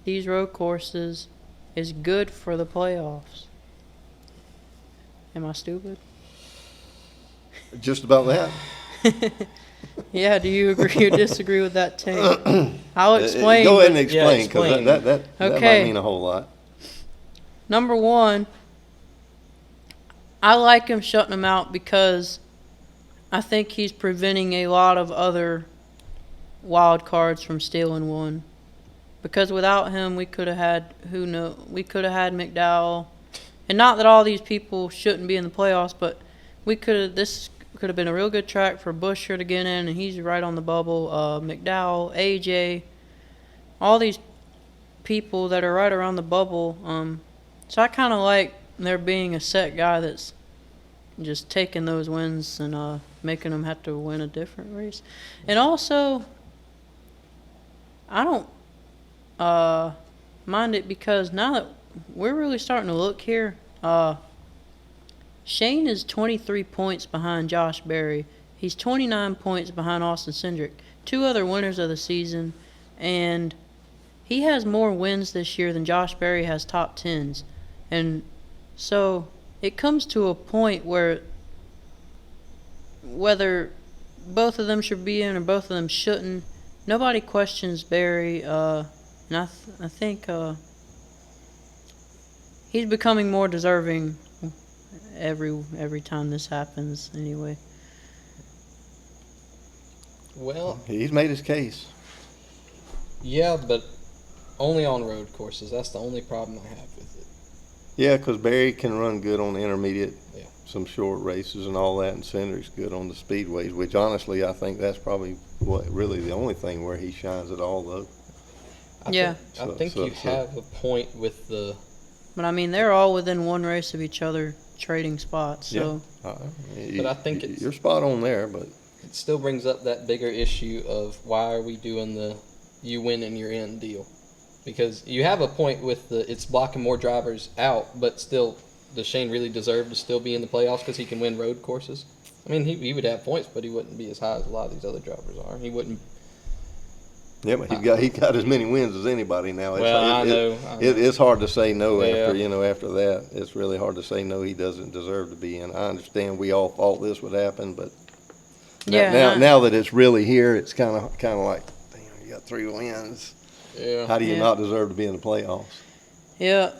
[SPEAKER 2] these road courses is good for the playoffs. Am I stupid?
[SPEAKER 3] Just about that.
[SPEAKER 2] Yeah, do you agree or disagree with that take? I'll explain.
[SPEAKER 3] Go ahead and
[SPEAKER 2] but
[SPEAKER 3] explain,
[SPEAKER 1] explain.
[SPEAKER 3] because that
[SPEAKER 2] Okay.
[SPEAKER 3] might mean a whole lot.
[SPEAKER 2] Number one, I like him shutting him out because I think he's preventing a lot of other wild cards from stealing one. Because without him, we could have had we could have had McDowell, and not that all these people shouldn't be in the playoffs, but this could have been a real good track for Buescher to get in, and he's right on the bubble. McDowell, AJ, all these people that are right around the bubble. So I kind of like there being a set guy that's just taking those wins and making them have to win a different race. And also, I don't mind it because now that we're really starting to look here, Shane is 23 points behind Josh Berry. He's 29 points behind Austin Cindric, 2 other winners of the season, and he has more wins this year than Josh Berry has top 10s. And so it comes to a point where whether both of them should be in or both of them shouldn't, nobody questions Berry. And I think he's becoming more deserving every time this happens anyway.
[SPEAKER 1] Well,
[SPEAKER 3] He's made his case.
[SPEAKER 1] yeah, but only on road courses. That's the only problem I have with it.
[SPEAKER 3] Yeah, because Barry can run good on the intermediate,
[SPEAKER 1] Yeah.
[SPEAKER 3] some short races and all that, and Cindric's good on the speedways, which honestly I think that's probably really the only thing where he shines at all, though.
[SPEAKER 2] Yeah.
[SPEAKER 1] I think you have a point with the.
[SPEAKER 2] But I mean, they're all within one race of each other, trading spots. So
[SPEAKER 1] But I think
[SPEAKER 3] you're spot on there, but
[SPEAKER 1] it still brings up that bigger issue of why are we doing the you win and you're in deal? Because you have a point with it's blocking more drivers out, but still, does Shane really deserve to still be in the playoffs because he can win road courses? I mean, he would have points, but he wouldn't be as high as a lot of these other drivers are. He wouldn't.
[SPEAKER 3] yeah, but he got as many wins as anybody now.
[SPEAKER 1] I know.
[SPEAKER 3] It's hard to say no
[SPEAKER 1] Yeah.
[SPEAKER 3] after that. It's really hard to say no. He doesn't deserve to be in. I understand we all thought this would happen, but now that it's really here, it's kind of like, damn, you got 3 wins.
[SPEAKER 1] Yeah.
[SPEAKER 3] How do you not deserve to be in the playoffs?
[SPEAKER 2] Yeah.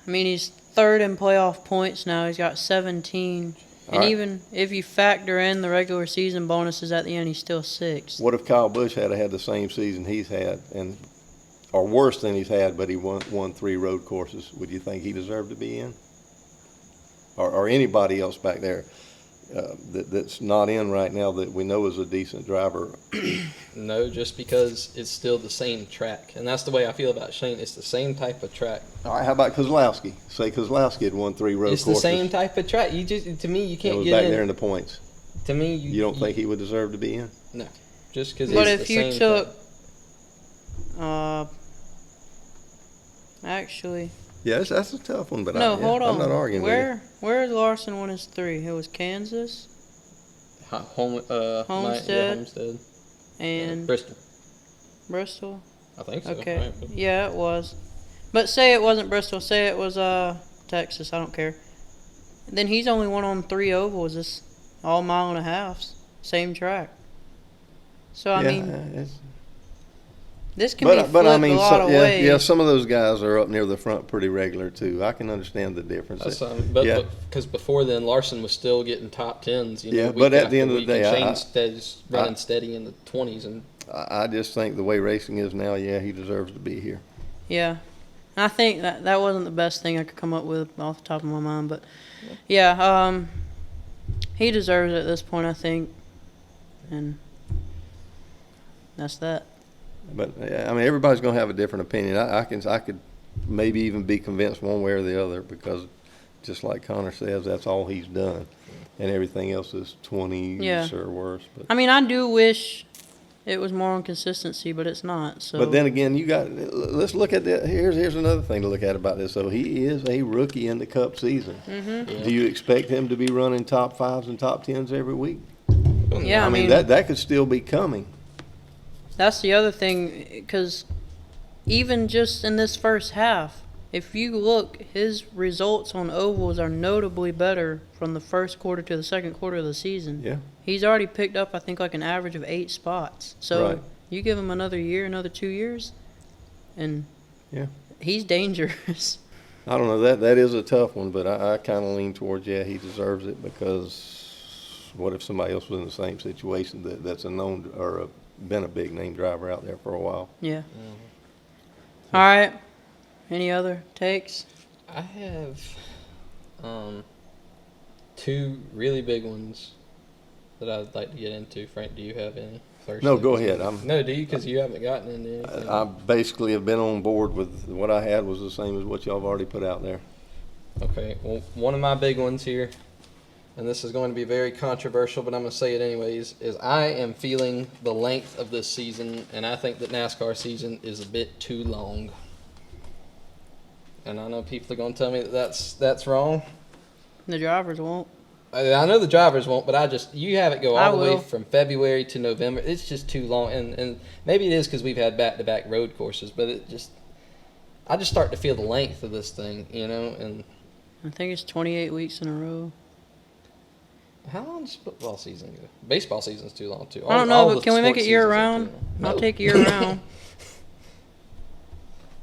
[SPEAKER 2] I mean, he's third in playoff points now. He's got 17. And
[SPEAKER 3] All right.
[SPEAKER 2] even if you factor in the regular season bonuses at the end, he's still 6th.
[SPEAKER 3] What if Kyle Busch had the same season he's had, or worse than he's had, but he won 3 road courses? Would you think he deserved to be in? Or anybody else back there that's not in right now that we know is a decent driver?
[SPEAKER 1] No, just because it's still the same track. And that's the way I feel about Shane. It's the same type of track.
[SPEAKER 3] All right, how about Kozlowski? Say Kozlowski had won 3 road
[SPEAKER 1] It's
[SPEAKER 3] courses.
[SPEAKER 1] the same type of track. To me, you
[SPEAKER 3] It
[SPEAKER 1] can't
[SPEAKER 3] was
[SPEAKER 1] get
[SPEAKER 3] back
[SPEAKER 1] in.
[SPEAKER 3] there in the points.
[SPEAKER 1] To me,
[SPEAKER 3] You don't think he would deserve to be in?
[SPEAKER 1] No. Just because
[SPEAKER 2] But
[SPEAKER 1] it's
[SPEAKER 2] if
[SPEAKER 1] the
[SPEAKER 2] you
[SPEAKER 1] same
[SPEAKER 2] took,
[SPEAKER 1] track.
[SPEAKER 2] actually,
[SPEAKER 3] Yeah, that's a tough one, but
[SPEAKER 2] Hold on.
[SPEAKER 3] I'm not arguing with you.
[SPEAKER 2] Where's Larson won his 3? It was Kansas Homestead.
[SPEAKER 1] Homestead.
[SPEAKER 2] and
[SPEAKER 1] Bristol.
[SPEAKER 2] Bristol.
[SPEAKER 1] I think so.
[SPEAKER 2] Okay.
[SPEAKER 1] Right.
[SPEAKER 2] Yeah, it was. But say it wasn't Bristol. Say it was Texas. I don't care. Then he's only won on 3 ovals. It's all mile and a halves. Same track. So I mean, this can be flipped a lot of ways.
[SPEAKER 3] Yeah, some of those guys are up near the front pretty regular too. I can understand the difference.
[SPEAKER 1] But because before then, Larson was still getting top 10s. You know,
[SPEAKER 3] yeah, but at the end of the day,
[SPEAKER 1] Shane's running steady in the 20s, and
[SPEAKER 3] I just think the way racing is now, he deserves to be here.
[SPEAKER 2] Yeah, and I think that wasn't the best thing I could come up with off the top of my mind, but yeah, he deserves it at this point, I think, and that's that.
[SPEAKER 3] But I mean, everybody's going to have a different opinion. I could maybe even be convinced one way or the other because, just like Connor says, that's all he's done, and everything else is 20s or worse. But
[SPEAKER 2] I mean, I do wish it was more on consistency, but it's not. So.
[SPEAKER 3] But then again, let's look at that. Here's another thing to look at about this. So he is a rookie in the Cup season.
[SPEAKER 2] Mm-hmm.
[SPEAKER 1] Yeah.
[SPEAKER 3] Do you expect him to be running top 5s and top 10s every week?
[SPEAKER 2] Yeah,
[SPEAKER 3] I mean that could still be coming.
[SPEAKER 2] That's the other thing, because even just in this first half, if you look, his results on ovals are notably better from the first quarter to the second quarter of the season.
[SPEAKER 3] Yeah.
[SPEAKER 2] He's already picked up, I think, like an average of 8 spots. So
[SPEAKER 3] Right.
[SPEAKER 2] you give him another year, another 2 years, and he's dangerous.
[SPEAKER 3] I don't know. That is a tough one, but I kind of lean towards he deserves it because what if somebody else was in the same situation that's a known or been a big name driver out there for a while?
[SPEAKER 2] Yeah. Mm-hmm. All right. Any other takes?
[SPEAKER 1] I have 2 really big ones that I'd like to get into. Frank, do you have any first?
[SPEAKER 3] No, go ahead.
[SPEAKER 1] No, do you? Because you haven't gotten into anything.
[SPEAKER 3] I basically have been on board with what I had was the same as what y'all have already put out there.
[SPEAKER 1] Okay. Well, one of my big ones here, and this is going to be very controversial, but I'm going to say it anyways, is I am feeling the length of this season, and I think that NASCAR season is a bit too long. And I know people are going to tell me that that's wrong.
[SPEAKER 2] The drivers won't.
[SPEAKER 1] I know the drivers won't, but you have it go all the way
[SPEAKER 2] will.
[SPEAKER 1] from February to November. It's just too long, and maybe it is because we've had back-to-back road courses, but I just start to feel the length of this thing, and
[SPEAKER 2] I think it's 28 weeks in a row.
[SPEAKER 1] how long does football season go? Baseball season's too long, too.
[SPEAKER 2] I don't know, but can we make it year-round?
[SPEAKER 1] No.
[SPEAKER 2] I'll take year-round.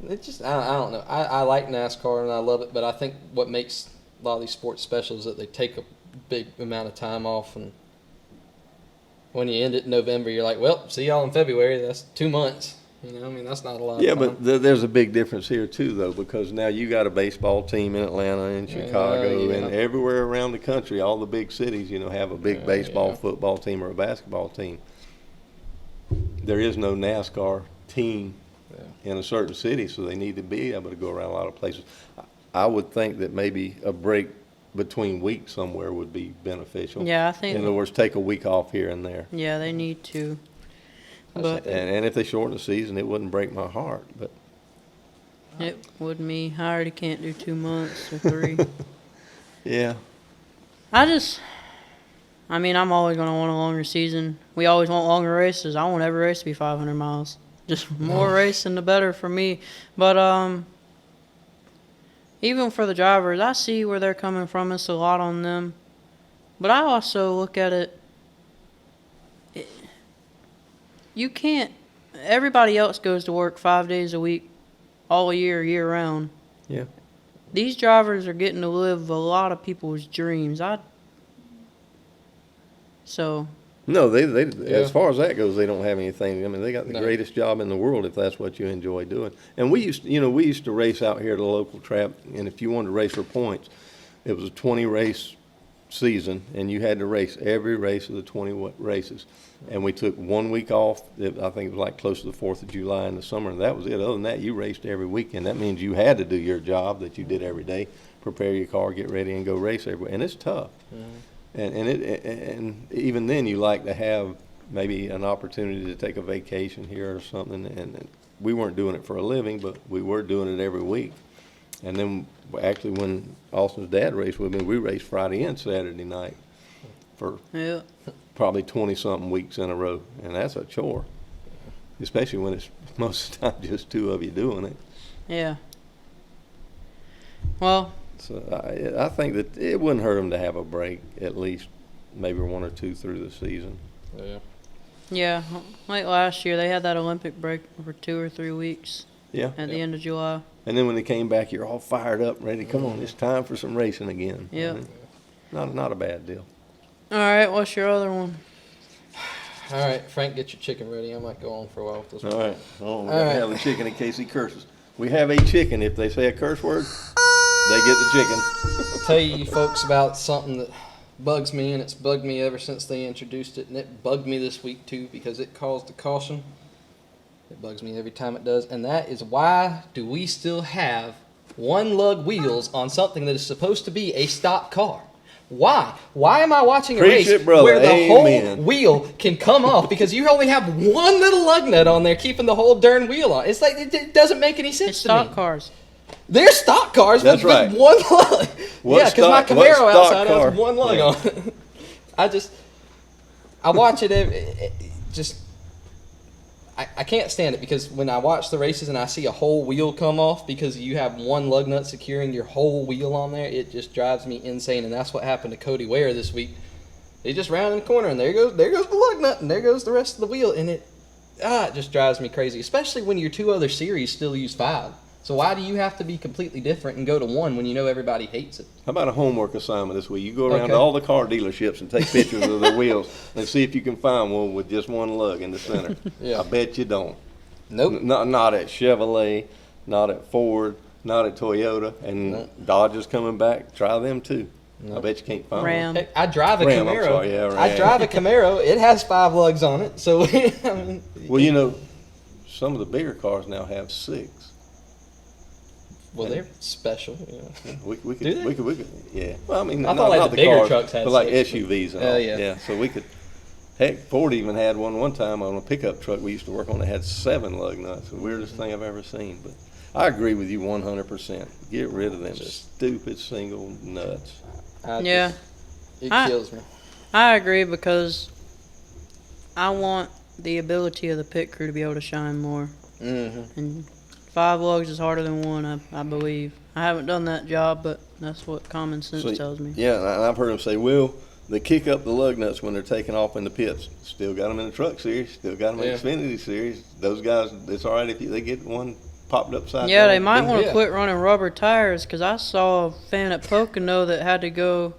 [SPEAKER 1] It just, I don't know. I like NASCAR, and I love it, but I think what makes a lot of these sports special is that they take a big amount of time off, and when you end it in November, you're like, well, see y'all in February. That's 2 months. I mean, that's not a lot of time.
[SPEAKER 3] But there's a big difference here, too, though, because now you got a baseball team in Atlanta and Chicago and everywhere around the country. All the big cities, have a big baseball, football team, or a basketball team. There is no NASCAR team in a certain city, so they need to be able to go around a lot of places. I would think that maybe a break between weeks somewhere would be beneficial.
[SPEAKER 2] Yeah, I think.
[SPEAKER 3] In other words, take a week off here and there.
[SPEAKER 2] Yeah, they need to. But
[SPEAKER 3] And if they shorten the season, it wouldn't break my heart. But
[SPEAKER 2] it would me. I already can't do 2 months or 3.
[SPEAKER 3] yeah.
[SPEAKER 2] I mean, I'm always going to want a longer season. We always want longer races. I want every race to be 500 miles. Just more racing, the better for me. But even for the drivers, I see where they're coming from. It's a lot on them. But I also look at it, you can't, everybody else goes to work 5 days a week, all year round.
[SPEAKER 3] Yeah.
[SPEAKER 2] These drivers are getting to live a lot of people's dreams.
[SPEAKER 3] No, they as far as that goes, they don't have anything. I mean, they got the greatest job in the world if that's what you enjoy doing. And we used to race out here at the local track, and if you wanted to race for points, it was a 20-race season, and you had to race every race of the 20 races. And we took 1 week off. I think it was like close to the 4th of July in the summer, and that was it. Other than that, you raced every weekend. That means you had to do your job that you did every day, prepare your car, get ready, and go race everywhere. And it's tough. Mm-hmm. And even then, you like to have maybe an opportunity to take a vacation here or something. And we weren't doing it for a living, but we were doing it every week. And then actually when Austin's dad raced with me, we raced Friday and Saturday night for
[SPEAKER 2] Yeah.
[SPEAKER 3] probably 20-something weeks in a row. And that's a chore, especially when it's most of the time just two of you doing it.
[SPEAKER 2] Yeah. Well,
[SPEAKER 3] So I think that it wouldn't hurt them to have a break, at least maybe one or two through the season.
[SPEAKER 1] Yeah.
[SPEAKER 2] yeah, like last year, they had that Olympic break for 2 or 3 weeks
[SPEAKER 3] Yeah.
[SPEAKER 2] at the end of July.
[SPEAKER 3] And then when they came back, you're all fired up, ready. Come on, it's time for some racing again.
[SPEAKER 2] Yeah.
[SPEAKER 3] I mean, not a bad deal.
[SPEAKER 2] All right, what's your other one?
[SPEAKER 1] All right, Frank, get your chicken ready. I might go on for a while with this one.
[SPEAKER 3] All right. Oh, we
[SPEAKER 1] All
[SPEAKER 3] got
[SPEAKER 1] right.
[SPEAKER 3] to have the chicken in case he curses. We have a chicken. If they say a curse word, they get the chicken.
[SPEAKER 1] I'll tell you folks about something that bugs me, and it's bugged me ever since they introduced it, and it bugged me this week too because it caused a caution. It bugs me every time it does, and that is why do we still have one lug wheels on something that is supposed to be a stock car? Why? Why am I watching a
[SPEAKER 3] Preach
[SPEAKER 1] race
[SPEAKER 3] it, brother.
[SPEAKER 1] where the
[SPEAKER 3] Amen.
[SPEAKER 1] whole wheel can come off because you only have one little lug nut on there keeping the whole darn wheel on? It's like it doesn't make any sense
[SPEAKER 2] It's
[SPEAKER 1] to me.
[SPEAKER 2] stock cars.
[SPEAKER 1] They're stock cars
[SPEAKER 3] That's
[SPEAKER 1] with
[SPEAKER 3] right.
[SPEAKER 1] one lug.
[SPEAKER 3] What
[SPEAKER 1] Yeah, because my
[SPEAKER 3] stock- what
[SPEAKER 1] Camaro
[SPEAKER 3] stock
[SPEAKER 1] outside
[SPEAKER 3] car?
[SPEAKER 1] has one lug
[SPEAKER 3] Yeah.
[SPEAKER 1] on it. I watch it just, I can't stand it because when I watch the races and I see a whole wheel come off because you have one lug nut securing your whole wheel on there, it just drives me insane. And that's what happened to Cody Ware this week. He just rounded the corner and there goes the lug nut and there goes the rest of the wheel. And it just drives me crazy, especially when your two other series still use 5. So why do you have to be completely different and go to 1 when you know everybody hates it?
[SPEAKER 3] How about a homework assignment this week? You go around
[SPEAKER 1] Okay.
[SPEAKER 3] to all the car dealerships and take pictures of the wheels and see if you can find one with just one lug in the center.
[SPEAKER 1] Yeah.
[SPEAKER 3] I bet you don't.
[SPEAKER 1] Nope.
[SPEAKER 3] Not at Chevrolet, not at Ford, not at Toyota, and
[SPEAKER 1] No.
[SPEAKER 3] Dodge is coming back. Try them too.
[SPEAKER 1] No.
[SPEAKER 3] I bet you can't find
[SPEAKER 2] Ram.
[SPEAKER 3] one.
[SPEAKER 1] Heck, I drive a
[SPEAKER 3] Ram, I'm
[SPEAKER 1] Camaro.
[SPEAKER 3] sorry, yeah, Ram.
[SPEAKER 1] I drive a Camaro. It has 5 lugs on it. So I mean,
[SPEAKER 3] Well, you know, some of the bigger cars now have 6.
[SPEAKER 1] well, they're special. Yeah.
[SPEAKER 3] We could,
[SPEAKER 1] Do they?
[SPEAKER 3] we could, yeah. Well, I mean,
[SPEAKER 1] I
[SPEAKER 3] not,
[SPEAKER 1] thought like
[SPEAKER 3] not
[SPEAKER 1] the bigger
[SPEAKER 3] cars,
[SPEAKER 1] trucks had
[SPEAKER 3] but like
[SPEAKER 1] 6.
[SPEAKER 3] SUVs and
[SPEAKER 1] Oh,
[SPEAKER 3] all.
[SPEAKER 1] yeah.
[SPEAKER 3] So we could. Heck, Ford even had one time on a pickup truck we used to work on that had 7 lug nuts. The weirdest thing I've ever seen. But I agree with you 100%. Get rid of them stupid single nuts.
[SPEAKER 2] Yeah.
[SPEAKER 1] It
[SPEAKER 2] I-
[SPEAKER 1] kills me.
[SPEAKER 2] I agree because I want the ability of the pit crew to be able to shine more.
[SPEAKER 1] Mm-hmm.
[SPEAKER 2] And 5 lugs is harder than 1, I believe. I haven't done that job, but that's what common sense
[SPEAKER 3] So,
[SPEAKER 2] tells me.
[SPEAKER 3] Yeah, and I've heard them say, well, they kick up the lug nuts when they're taking off in the pits. Still got them in the truck series. Still got them in
[SPEAKER 1] Yeah.
[SPEAKER 3] the Xfinity series. Those guys, it's all right if they get one popped upside
[SPEAKER 2] Yeah,
[SPEAKER 3] down.
[SPEAKER 2] they might want to
[SPEAKER 1] Yeah.
[SPEAKER 2] quit running rubber tires because I saw a fan at Pocono that had to go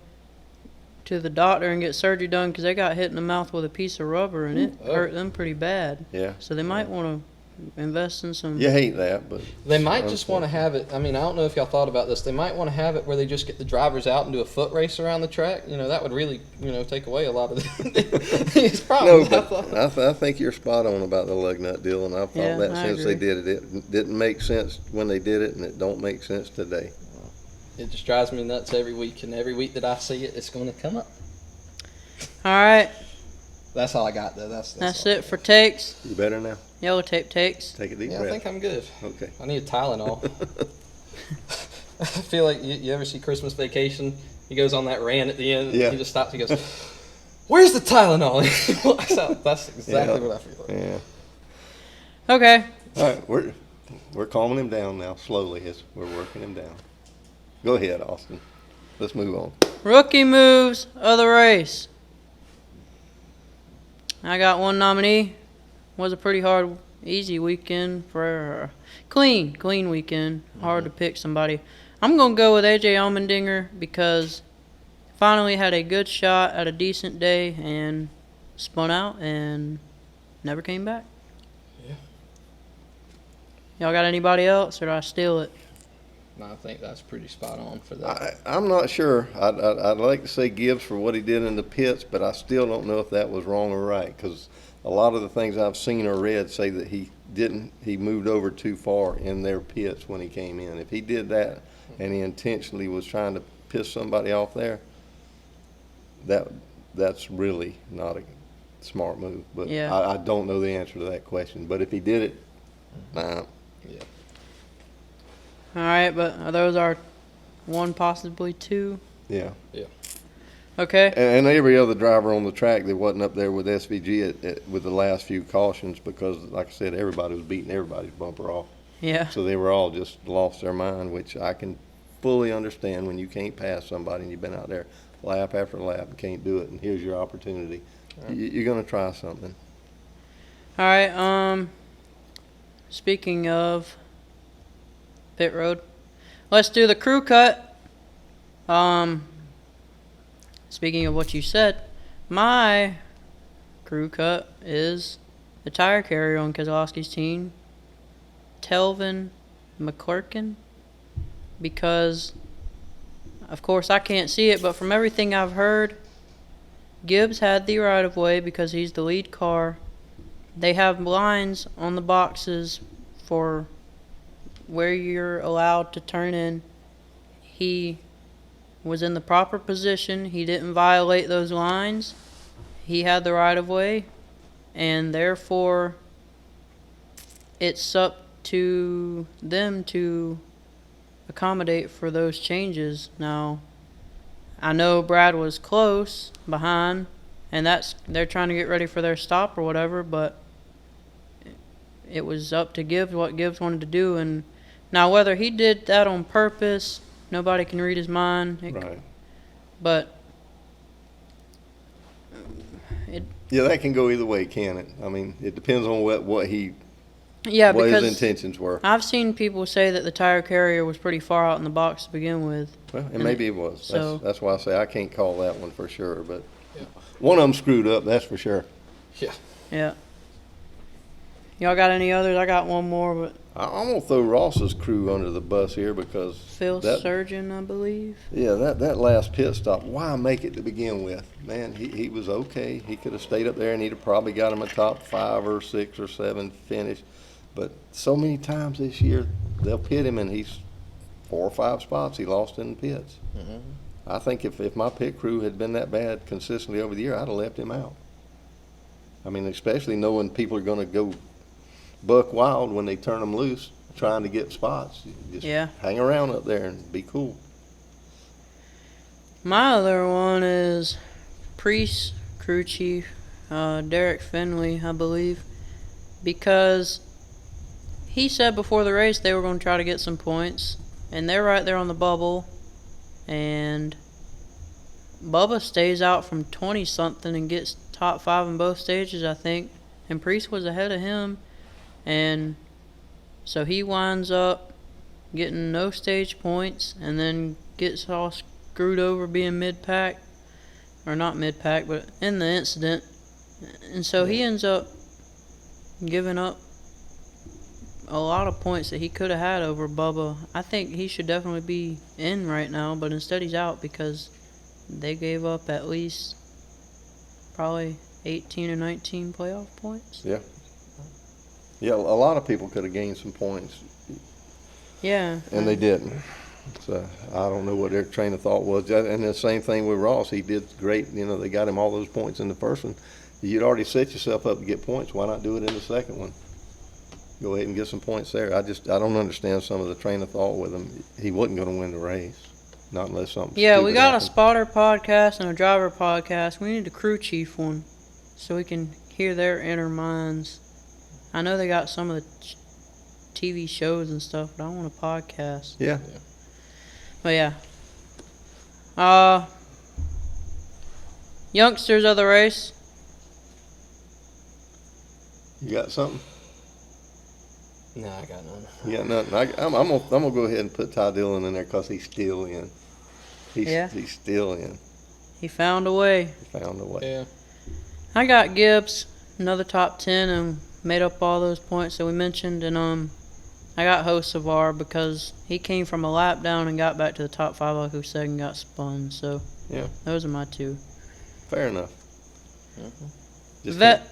[SPEAKER 2] to the doctor and get surgery done because they got hit in the mouth with a piece of rubber and it
[SPEAKER 1] Oh.
[SPEAKER 2] hurt them pretty bad.
[SPEAKER 3] Yeah.
[SPEAKER 2] So they might want to invest in some.
[SPEAKER 3] You hate that, but
[SPEAKER 1] They might just want to have it. I mean, I don't know if y'all thought about this. They might want to have it where they just get the drivers out and do a foot race around the track. You know, that would really, take away a lot of these
[SPEAKER 3] no,
[SPEAKER 1] problems.
[SPEAKER 3] but I think you're spot on about the lug nut deal, and I've thought
[SPEAKER 2] Yeah,
[SPEAKER 3] that
[SPEAKER 2] I
[SPEAKER 3] since
[SPEAKER 2] agree.
[SPEAKER 3] they did it. It didn't make sense when they did it, and it don't make sense today.
[SPEAKER 1] It just drives me nuts every week, and every week that I see it, it's going to come up.
[SPEAKER 2] All right,
[SPEAKER 1] That's all I got, though. That's
[SPEAKER 2] that's
[SPEAKER 1] all.
[SPEAKER 2] it for takes.
[SPEAKER 3] You better now.
[SPEAKER 2] Yellow tape takes.
[SPEAKER 3] Take a deep
[SPEAKER 1] Yeah, I
[SPEAKER 3] breath.
[SPEAKER 1] think I'm good.
[SPEAKER 3] Okay.
[SPEAKER 1] I need a Tylenol. I feel like you ever see Christmas Vacation? He goes on that rant at the end.
[SPEAKER 3] Yeah.
[SPEAKER 1] He just stops. He goes, "Where's the Tylenol?" That's exactly
[SPEAKER 3] Yeah.
[SPEAKER 1] what I feel like.
[SPEAKER 3] Yeah.
[SPEAKER 2] Okay.
[SPEAKER 3] All right, we're calming him down now slowly as we're working him down. Go ahead, Austin. Let's move on.
[SPEAKER 2] Rookie moves of the race. I got one nominee. Was a pretty hard, easy weekend for clean weekend. Hard to pick somebody. I'm gonna go with AJ Allmendinger because finally had a good shot at a decent day and spun out and never came back.
[SPEAKER 1] Yeah.
[SPEAKER 2] Y'all got anybody else, or do I steal it?
[SPEAKER 1] No, I think that's pretty spot on for that.
[SPEAKER 3] I'm not sure. I'd like to say Gibbs for what he did in the pits, but I still don't know if that was wrong or right because a lot of the things I've seen or read say that he moved over too far in their pits when he came in. If he did that and he intentionally was trying to piss somebody off there, that's really not a smart move. But
[SPEAKER 2] Yeah.
[SPEAKER 3] I don't know the answer to that question. But if he did it, nah.
[SPEAKER 1] Yeah.
[SPEAKER 2] All right, but are those our one, possibly two?
[SPEAKER 3] Yeah.
[SPEAKER 2] Okay.
[SPEAKER 3] And every other driver on the track that wasn't up there with SVG with the last few cautions, because, like I said, everybody was beating everybody's bumper off.
[SPEAKER 2] Yeah.
[SPEAKER 3] So they were all just lost their mind, which I can fully understand when you can't pass somebody and you've been out there lap after lap and can't do it, and here's your opportunity.
[SPEAKER 1] Right.
[SPEAKER 3] You're going to try something.
[SPEAKER 2] All right. Speaking of pit road, let's do the crew cut. Speaking of what you said, my crew cut is the tire carrier on Keselowski's team, Telvin McClurkin, because, of course, I can't see it, but from everything I've heard, Gibbs had the right-of-way because he's the lead car. They have lines on the boxes for where you're allowed to turn in. He was in the proper position. He didn't violate those lines. He had the right-of-way, and therefore it's up to them to accommodate for those changes. Now, I know Brad was close behind, and they're trying to get ready for their stop or whatever, but it was up to Gibbs what Gibbs wanted to do. And now whether he did that on purpose, nobody can read his mind.
[SPEAKER 3] Right.
[SPEAKER 2] But
[SPEAKER 3] Yeah, that can go either way, can it? I mean, it depends on what his
[SPEAKER 2] because
[SPEAKER 3] intentions were.
[SPEAKER 2] I've seen people say that the tire carrier was pretty far out in the box to begin with.
[SPEAKER 3] Well, and maybe it was.
[SPEAKER 2] So-
[SPEAKER 3] That's why I say I can't call that one for sure. But
[SPEAKER 1] Yeah.
[SPEAKER 3] one of them screwed up, that's for sure.
[SPEAKER 1] Yeah.
[SPEAKER 2] Yeah. Y'all got any others? I got one more, but
[SPEAKER 3] I'm gonna throw Ross's crew under the bus here because
[SPEAKER 2] Phil
[SPEAKER 3] that,
[SPEAKER 2] Surgeon, I believe.
[SPEAKER 3] yeah, that last pit stop. Why make it to begin with? Man, he was okay. He could have stayed up there and he'd have probably got him a top 5 or 6 or 7 finish. But so many times this year they'll pit him and he's 4 or 5 spots he lost in the pits.
[SPEAKER 1] Mm-hmm.
[SPEAKER 3] I think if my pit crew had been that bad consistently over the year, I'd have left him out. I mean, especially knowing people are going to go buck wild when they turn them loose, trying to get spots. You just
[SPEAKER 2] Yeah.
[SPEAKER 3] hang around up there and be cool.
[SPEAKER 2] My other one is Priest crew chief, Derek Finley, I believe, because he said before the race they were going to try to get some points, and they're right there on the bubble, and Bubba stays out from 20-something and gets top 5 in both stages, I think, and Priest was ahead of him, and so he winds up getting no stage points and then gets all screwed over being mid-pack, or not mid-pack, but in the incident, and so he ends up giving up a lot of points that he could have had over Bubba. I think he should definitely be in right now, but instead he's out because they gave up at least probably 18 or 19 playoff points.
[SPEAKER 3] Yeah. Yeah, a lot of people could have gained some points,
[SPEAKER 2] Yeah.
[SPEAKER 3] and they didn't. So I don't know what their train of thought was. And the same thing with Ross. He did great. You know, they got him all those points in the first one. You'd already set yourself up to get points. Why not do it in the second one? Go ahead and get some points there. I don't understand some of the train of thought with him. He wasn't going to win the race, not unless something.
[SPEAKER 2] Yeah, we
[SPEAKER 3] stupid
[SPEAKER 2] got a
[SPEAKER 3] happened.
[SPEAKER 2] spotter podcast and a driver podcast. We need a crew chief one so we can hear their inner minds. I know they got some of the TV shows and stuff, but I want a podcast.
[SPEAKER 3] Yeah.
[SPEAKER 2] But yeah. Youngsters of the race.
[SPEAKER 3] You got something?
[SPEAKER 1] No, I got none.
[SPEAKER 3] You got nothing? I'm gonna go ahead and put Ty Dillon in there because he's still in. He's still in.
[SPEAKER 2] He found a way.
[SPEAKER 3] He found a way.
[SPEAKER 1] Yeah.
[SPEAKER 2] I got Gibbs, another top 10, and made up all those points that we mentioned. And I got Hocevar because he came from a lap down and got back to the top 5 like we said and got spun. So
[SPEAKER 3] Yeah.
[SPEAKER 2] those are my two.
[SPEAKER 3] Fair enough.
[SPEAKER 1] Mm-hmm.
[SPEAKER 3] Just
[SPEAKER 2] Vet,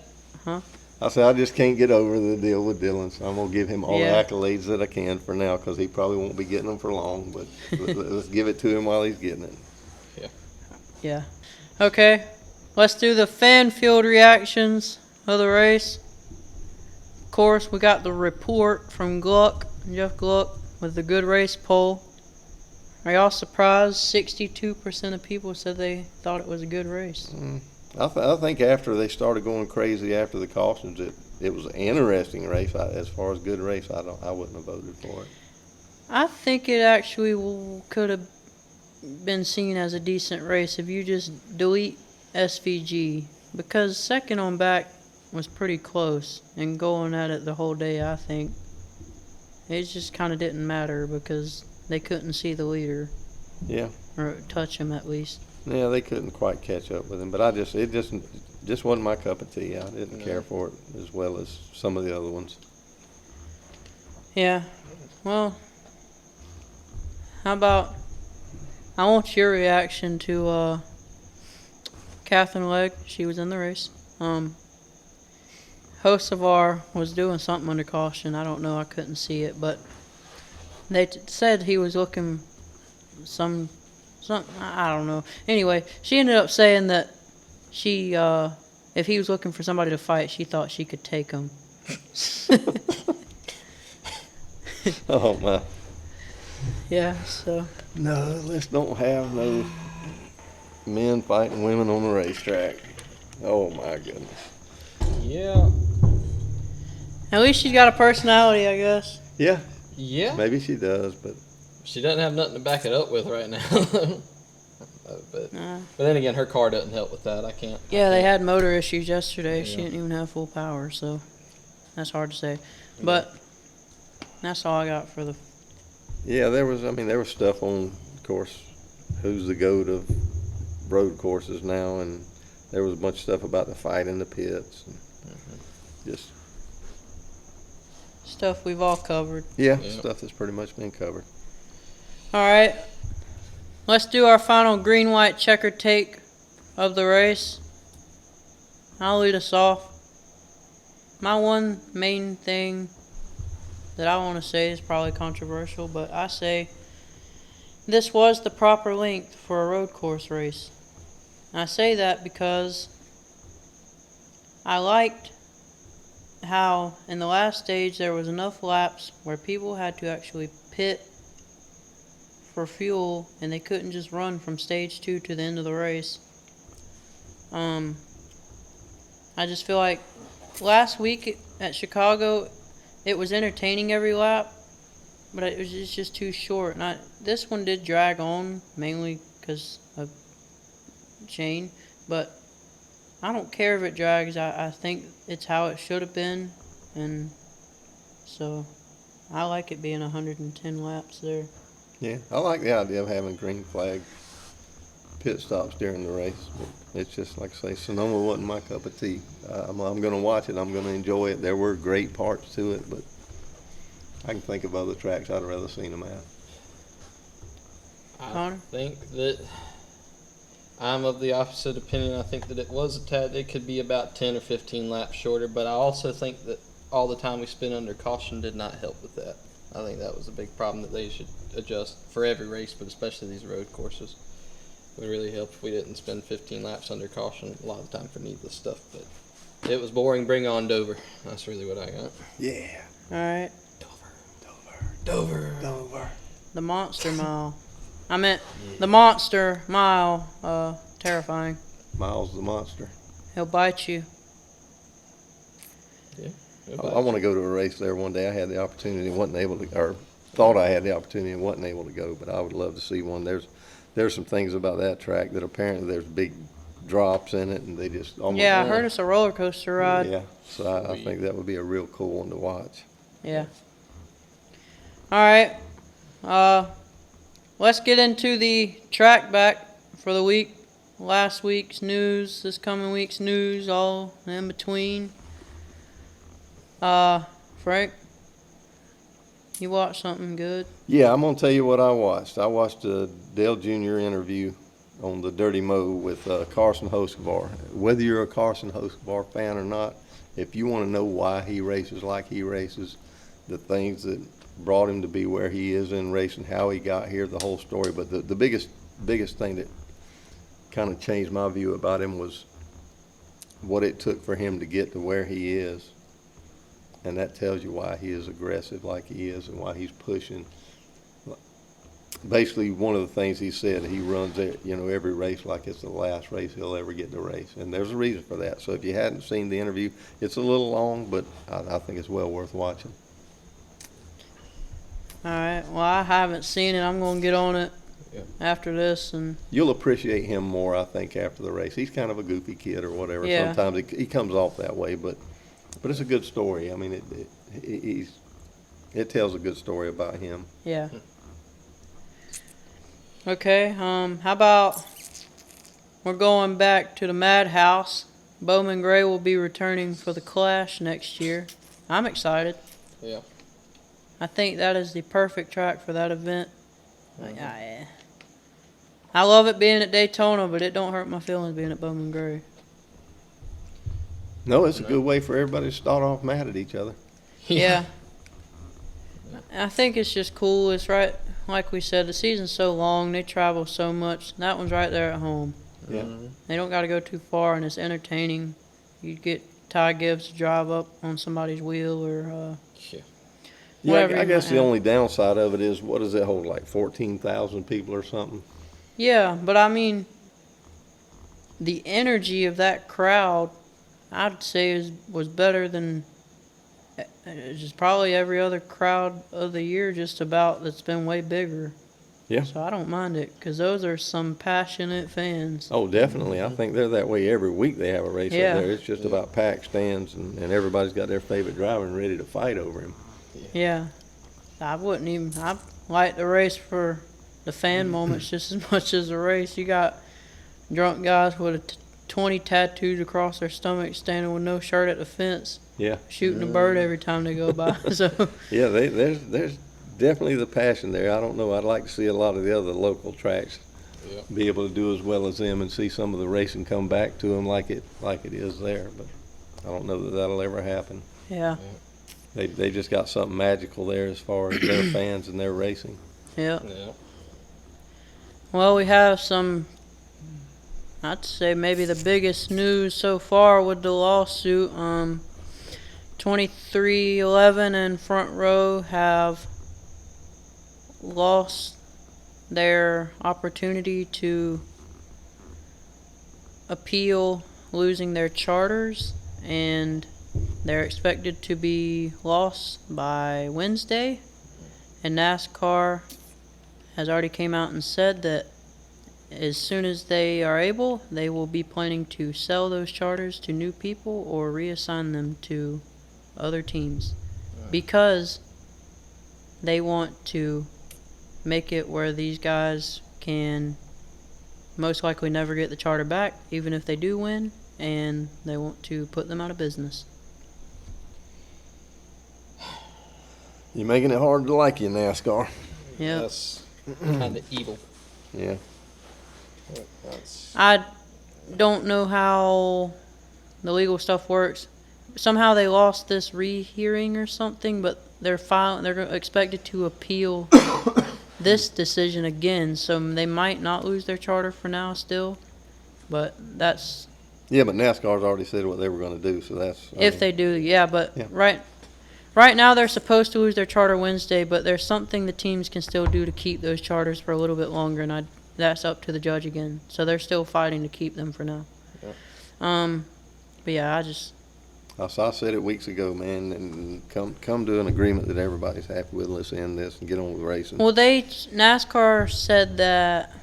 [SPEAKER 3] I said I just can't get over the deal with Dillon, so I'm gonna give him all
[SPEAKER 2] Yeah.
[SPEAKER 3] the accolades that I can for now because he probably won't be getting them for long. But let's give it to him while he's getting it.
[SPEAKER 2] yeah. Okay, let's do the fan field reactions of the race. Of course, we got the report from Jeff Gluck, with the good race poll. Are y'all surprised 62% of people said they thought it was a good race?
[SPEAKER 3] I think after they started going crazy after the cautions, it was an interesting race. As far as good race, I wouldn't have voted for it.
[SPEAKER 2] I think it actually could have been seen as a decent race if you just delete SVG, because second on back was pretty close, and going at it the whole day, I think it just kind of didn't matter because they couldn't see the leader.
[SPEAKER 3] Yeah.
[SPEAKER 2] Or touch him at least.
[SPEAKER 3] Yeah, they couldn't quite catch up with him, but it just wasn't my cup of tea. I didn't care for it as well as some of the other ones.
[SPEAKER 2] Yeah. Well, how about, I want your reaction to Catherine Legg. She was in the race. Hocevar was doing something under caution. I don't know. I couldn't see it, but they said he was looking some. I don't know. Anyway, she ended up saying that she, if he was looking for somebody to fight, she thought she could take him.
[SPEAKER 3] Oh my.
[SPEAKER 2] Yeah. So.
[SPEAKER 3] No, let's don't have no men fighting women on the racetrack. Oh my goodness.
[SPEAKER 1] Yeah.
[SPEAKER 2] At least she's got a personality, I guess.
[SPEAKER 3] Yeah.
[SPEAKER 1] Yeah.
[SPEAKER 3] Maybe she does, but
[SPEAKER 1] She doesn't have nothing to back it up with right now. but then again, her car doesn't help with that. I can't.
[SPEAKER 2] Yeah, they had motor issues yesterday. She
[SPEAKER 1] Yeah.
[SPEAKER 2] didn't even have full power, so that's hard to say. But that's all I got for the.
[SPEAKER 3] yeah, there was stuff on, of course, who's the GOAT of road courses now, and there was a bunch of stuff about the fight in the pits. And just
[SPEAKER 2] Stuff we've all covered.
[SPEAKER 3] yeah,
[SPEAKER 1] Yeah.
[SPEAKER 3] stuff that's pretty much been covered.
[SPEAKER 2] All right. Let's do our final green-white checkered take of the race. I'll lead us off. My one main thing that I want to say is probably controversial, but I say this was the proper length for a road course race. And I say that because I liked how in the last stage there was enough laps where people had to actually pit for fuel and they couldn't just run from stage 2 to the end of the race. I just feel like last week at Chicago it was entertaining every lap, but it's just too short. And this one did drag on mainly because of Shane, but I don't care if it drags. I think it's how it should have been, and so I like it being 110 laps there.
[SPEAKER 3] Yeah, I like the idea of having green flag pit stops during the race, but it's just like I say, Sonoma wasn't my cup of tea. I'm going to watch it. I'm going to enjoy it. There were great parts to it, but I can think of other tracks I'd rather seen them at.
[SPEAKER 1] I
[SPEAKER 2] Connor?
[SPEAKER 1] think that I'm of the opposite opinion. I think that it could be about 10 or 15 laps shorter, but I also think that all the time we spent under caution did not help with that. I think that was a big problem that they should adjust for every race, but especially these road courses. It would really help if we didn't spend 15 laps under caution a lot of the time for needless stuff, but it was boring. Bring on Dover. That's really what I got.
[SPEAKER 3] Yeah.
[SPEAKER 2] All right.
[SPEAKER 1] Dover.
[SPEAKER 2] The Monster Mile. I meant the Monster Mile. Terrifying.
[SPEAKER 3] Miles the Monster.
[SPEAKER 2] He'll bite you.
[SPEAKER 1] Yeah.
[SPEAKER 3] I want to go to a race there one day. I had the opportunity, wasn't able to, or thought I had the opportunity and wasn't able to go, but I would love to see one. There's some things about that track that apparently there's big drops in it, and they just almost.
[SPEAKER 2] Yeah, I heard it's a roller coaster ride.
[SPEAKER 3] Yeah, so I think that would be a real cool one to watch.
[SPEAKER 2] Yeah. All right. Let's get into the track back for the week. Last week's news, this coming week's news, all in between. Frank, you watched something good?
[SPEAKER 3] Yeah, I'm gonna tell you what I watched. I watched a Dale Jr. interview on the Dirty Mo with Carson Hocevar. Whether you're a Carson Hocevar fan or not, if you want to know why he races like he races, the things that brought him to be where he is in racing, how he got here, the whole story. But the biggest thing that kind of changed my view about him was what it took for him to get to where he is. And that tells you why he is aggressive like he is and why he's pushing basically one of the things he said, he runs every race like it's the last race he'll ever get to race, and there's a reason for that. So if you hadn't seen the interview, it's a little long, but I think it's well worth watching.
[SPEAKER 2] All right. Well, I haven't seen it. I'm gonna get on it after this, and
[SPEAKER 3] You'll appreciate him more, I think, after the race. He's kind of a goofy kid or whatever.
[SPEAKER 2] Yeah.
[SPEAKER 3] Sometimes he comes off that way, but it's a good story. I mean, it tells a good story about him.
[SPEAKER 2] yeah. Okay. How about we're going back to the Madhouse? Bowman Gray will be returning for the Clash next year. I'm excited.
[SPEAKER 1] Yeah.
[SPEAKER 2] I think that is the perfect track for that event. I love it being at Daytona, but it don't hurt my feelings being at Bowman Gray.
[SPEAKER 3] No, it's a good way for everybody to start off mad at each other.
[SPEAKER 2] Yeah. I think it's just cool. It's right, like we said, the season's so long. They travel so much. That one's right there at home.
[SPEAKER 3] Yeah.
[SPEAKER 2] They don't got to go too far, and it's entertaining. You get Ty Gibbs to drive up on somebody's wheel or whatever.
[SPEAKER 3] I guess the only downside of it is, what does it hold, like 14,000 people or something?
[SPEAKER 2] Yeah, but I mean, the energy of that crowd, I'd say was better than just probably every other crowd of the year just about that's been way bigger.
[SPEAKER 3] Yeah.
[SPEAKER 2] So I don't mind it because those are some passionate fans.
[SPEAKER 3] Oh, definitely. I think they're that way every week. They have a race
[SPEAKER 2] Yeah.
[SPEAKER 3] up there. It's just about packed stands, and everybody's got their favorite driver and ready to fight over him.
[SPEAKER 2] Yeah. I like the race for the fan moments just as much as the race. You got drunk guys with 20 tattoos across their stomach standing with no shirt at the fence.
[SPEAKER 3] Yeah.
[SPEAKER 2] Shooting a bird every time they go by. So
[SPEAKER 3] Yeah, there's definitely the passion there. I don't know. I'd like to see a lot of the other local tracks be able to do as well as them and see some of the racing come back to them like it is there. But I don't know that that'll ever happen.
[SPEAKER 2] yeah.
[SPEAKER 3] They just got something magical there as far as their fans and their racing.
[SPEAKER 2] Yeah.
[SPEAKER 1] Yeah.
[SPEAKER 2] Well, we have some, I'd say maybe the biggest news so far with the lawsuit. 2311 and Front Row have lost their opportunity to appeal losing their charters, and they're expected to be lost by Wednesday. And NASCAR has already came out and said that as soon as they are able, they will be planning to sell those charters to new people or reassign them to other teams, because they want to make it where these guys can most likely never get the charter back, even if they do win, and they want to put them out of business.
[SPEAKER 3] You're making it hard to like you, NASCAR.
[SPEAKER 2] Yeah.
[SPEAKER 1] That's kind of evil.
[SPEAKER 3] Yeah.
[SPEAKER 2] I don't know how the legal stuff works. Somehow they lost this rehearing or something, but they're expected to appeal this decision again, so they might not lose their charter for now still, but that's...
[SPEAKER 3] Yeah, but NASCAR's already said what they were going to do, so that's...
[SPEAKER 2] If they do, yeah, but
[SPEAKER 3] Yeah.
[SPEAKER 2] right now they're supposed to lose their charter Wednesday, but there's something the teams can still do to keep those charters for a little bit longer, and that's up to the judge again. So they're still fighting to keep them for now.
[SPEAKER 1] Yeah.
[SPEAKER 2] But yeah,
[SPEAKER 3] I said it weeks ago, man, and come to an agreement that everybody's happy with. Let's end this and get on with racing.
[SPEAKER 2] Well, NASCAR said that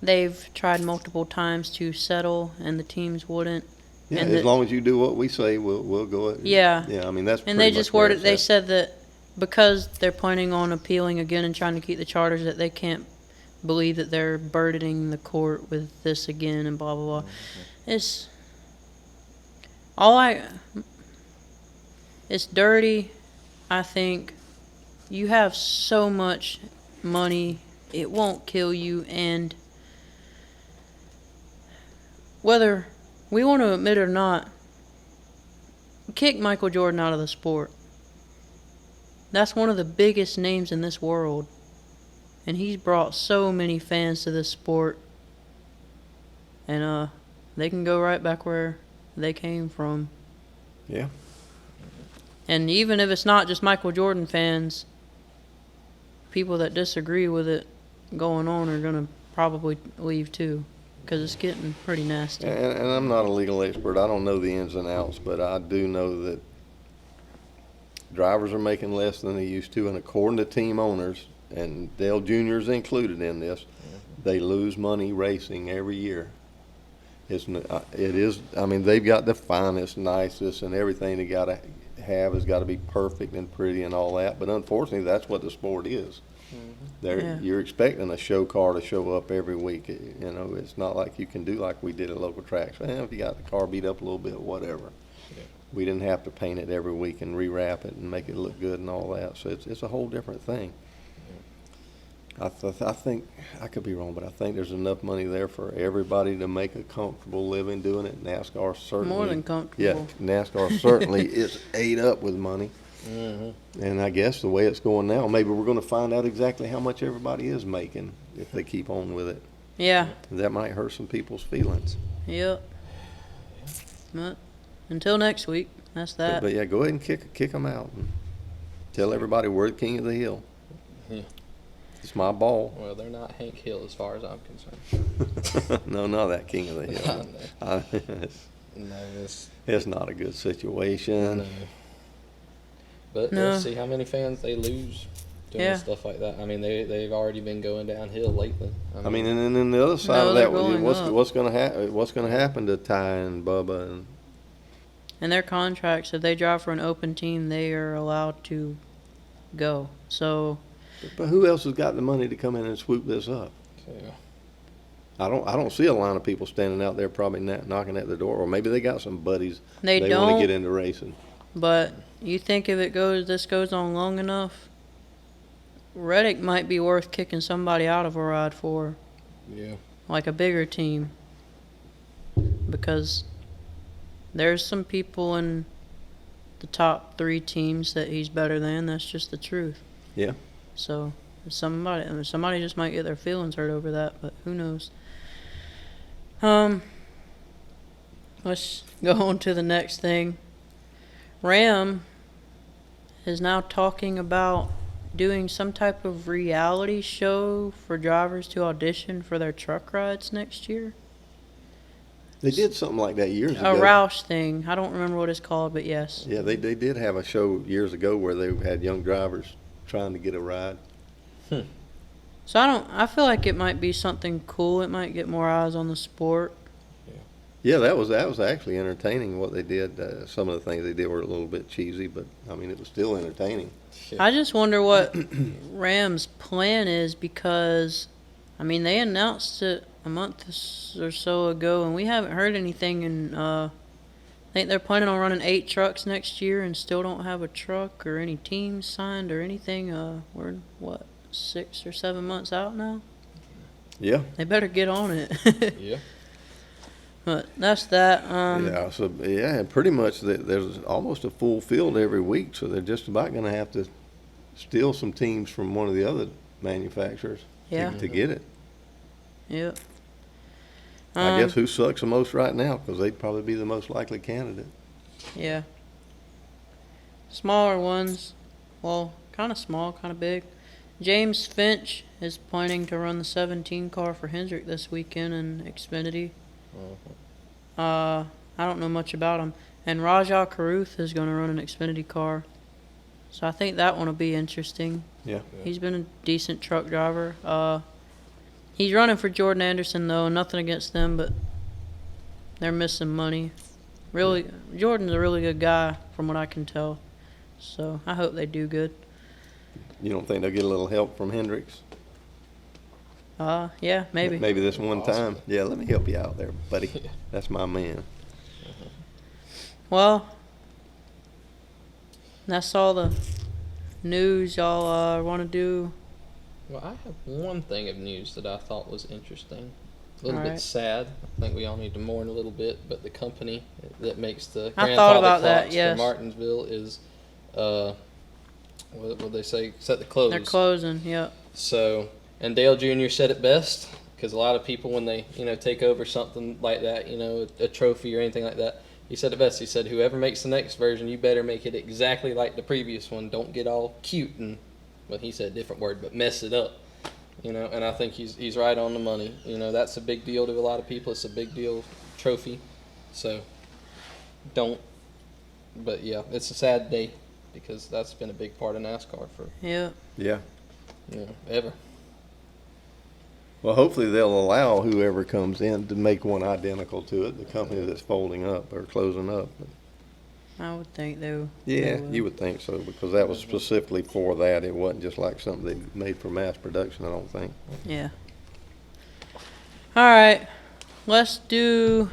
[SPEAKER 2] they've tried multiple times to settle, and the teams wouldn't.
[SPEAKER 3] Yeah,
[SPEAKER 2] and
[SPEAKER 3] as long as you do what we say, we'll go.
[SPEAKER 2] Yeah.
[SPEAKER 3] Yeah, I mean, that's
[SPEAKER 2] And
[SPEAKER 3] pretty
[SPEAKER 2] they
[SPEAKER 3] much
[SPEAKER 2] just
[SPEAKER 3] where
[SPEAKER 2] worded.
[SPEAKER 3] it's
[SPEAKER 2] They
[SPEAKER 3] at.
[SPEAKER 2] said that because they're planning on appealing again and trying to keep the charters, that they can't believe that they're burdening the court with this again and blah blah blah. It's dirty. I think you have so much money, it won't kill you, and whether we want to admit it or not, kick Michael Jordan out of the sport. That's one of the biggest names in this world, and he's brought so many fans to this sport, and they can go right back where they came from.
[SPEAKER 3] Yeah.
[SPEAKER 2] And even if it's not just Michael Jordan fans, people that disagree with it, going on are gonna probably leave too, because it's getting pretty nasty.
[SPEAKER 3] And I'm not a legal expert. I don't know the ins and outs, but I do know that drivers are making less than they used to, and according to team owners, and Dale Jr. is included in this, they lose money racing every year. It is. I mean, they've got the finest, nicest, and everything they got to have has got to be perfect and pretty and all that. But unfortunately, that's what the sport is. You're expecting a show car to show up every week. You know, it's not like you can do like we did at local tracks. Well, if you got the car beat up a little bit, whatever. Yeah. We didn't have to paint it every week and rewrap it and make it look good and all that. So it's a whole different thing. I think, I could be wrong, but I think there's enough money there for everybody to make a comfortable living doing it. NASCAR certainly.
[SPEAKER 2] More than comfortable.
[SPEAKER 3] Yeah, NASCAR certainly is ate up with money. And I guess the way it's going now, maybe we're going to find out exactly how much everybody is making if they keep on with it.
[SPEAKER 2] Yeah.
[SPEAKER 3] That might hurt some people's feelings.
[SPEAKER 2] Yep. But until next week, that's that.
[SPEAKER 3] But yeah, go ahead and kick them out and tell everybody we're the king of the hill.
[SPEAKER 1] Yeah.
[SPEAKER 3] It's my ball.
[SPEAKER 1] Well, they're not Hank Hill as far as I'm concerned.
[SPEAKER 3] No, not that king of the hill. It's not a good situation.
[SPEAKER 1] No. But let's see how many fans they lose doing stuff like that. I mean, they've already been going downhill lately. I mean,
[SPEAKER 3] and then the other side of that, what's going to happen to Ty and Bubba
[SPEAKER 2] and their contracts? If they drive for an open team, they are allowed to go. So.
[SPEAKER 3] But who else has got the money to come in and swoop this up?
[SPEAKER 1] Yeah.
[SPEAKER 3] I don't see a line of people standing out there probably knocking at the door, or maybe they got some buddies
[SPEAKER 2] they
[SPEAKER 3] want to get into racing.
[SPEAKER 2] But you think if this goes on long enough, Reddick might be worth kicking somebody out of a ride for.
[SPEAKER 1] Yeah.
[SPEAKER 2] Like a bigger team, because there's some people in the top 3 teams that he's better than. That's just the truth.
[SPEAKER 3] Yeah.
[SPEAKER 2] So somebody just might get their feelings hurt over that, but who knows? Let's go on to the next thing. Ram is now talking about doing some type of reality show for drivers to audition for their truck rides next year.
[SPEAKER 3] They did something like that years ago.
[SPEAKER 2] A Roush thing. I don't remember what it's called, but yes.
[SPEAKER 3] Yeah, they did have a show years ago where they had young drivers trying to get a ride.
[SPEAKER 2] So I feel like it might be something cool. It might get more eyes on the sport.
[SPEAKER 3] Yeah, that was actually entertaining what they did. Some of the things they did were a little bit cheesy, but I mean it was still entertaining.
[SPEAKER 2] I just wonder what Ram's plan is, because I mean they announced it a month or so ago and we haven't heard anything, and I think they're planning on running 8 trucks next year and still don't have a truck or any teams signed or anything. We're, 6 or 7 months out now?
[SPEAKER 3] Yeah.
[SPEAKER 2] They better get on it.
[SPEAKER 1] Yeah.
[SPEAKER 2] But that's that.
[SPEAKER 3] And pretty much there's almost a full field every week, so they're just about going to have to steal some teams from one of the other manufacturers to get it.
[SPEAKER 2] Yep.
[SPEAKER 3] I guess who sucks the most right now, because they'd probably be the most likely candidate.
[SPEAKER 2] Yeah. Smaller ones, well, kind of small, kind of big. James Finch is planning to run the 17 car for Hendrick this weekend in Xfinity. I don't know much about him. And Rajah Caruth is going to run an Xfinity car. So I think that one will be interesting.
[SPEAKER 3] Yeah.
[SPEAKER 2] He's been a decent truck driver. He's running for Jordan Anderson, though. Nothing against them, but they're missing money. Really, Jordan's a really good guy from what I can tell. So I hope they do good.
[SPEAKER 3] You don't think they'll get a little help from Hendricks?
[SPEAKER 2] Yeah, maybe.
[SPEAKER 3] Maybe this one time. Yeah, let me help you out there, buddy. That's my man.
[SPEAKER 2] Well, that's all the news y'all want to do.
[SPEAKER 1] Well, I have one thing of news that I thought was interesting. A little
[SPEAKER 2] All
[SPEAKER 1] bit
[SPEAKER 2] right.
[SPEAKER 1] sad. I think we all need to mourn a little bit, but the company that makes the
[SPEAKER 2] I thought
[SPEAKER 1] grandfather
[SPEAKER 2] about that,
[SPEAKER 1] clocks
[SPEAKER 2] yes.
[SPEAKER 1] for Martinsville is, what would they say, set to close.
[SPEAKER 2] They're closing, yep.
[SPEAKER 1] So, and Dale Jr. said it best, because a lot of people, when they, take over something like that, a trophy or anything like that, he said it best. He said, whoever makes the next version, you better make it exactly like the previous one. Don't get all cute and, well, he said a different word, but mess it up. You know, and I think he's right on the money. You know, that's a big deal to a lot of people. It's a big deal trophy. So don't. But yeah, it's a sad day because that's been a big part of NASCAR for
[SPEAKER 2] Yeah.
[SPEAKER 3] Yeah.
[SPEAKER 1] Ever.
[SPEAKER 3] Well, hopefully they'll allow whoever comes in to make one identical to it, the company that's folding up or closing up.
[SPEAKER 2] I would think they would.
[SPEAKER 3] Yeah, you would think so, because that was specifically for that. It wasn't just like something they made for mass production, I don't think.
[SPEAKER 2] Yeah. All right. Let's do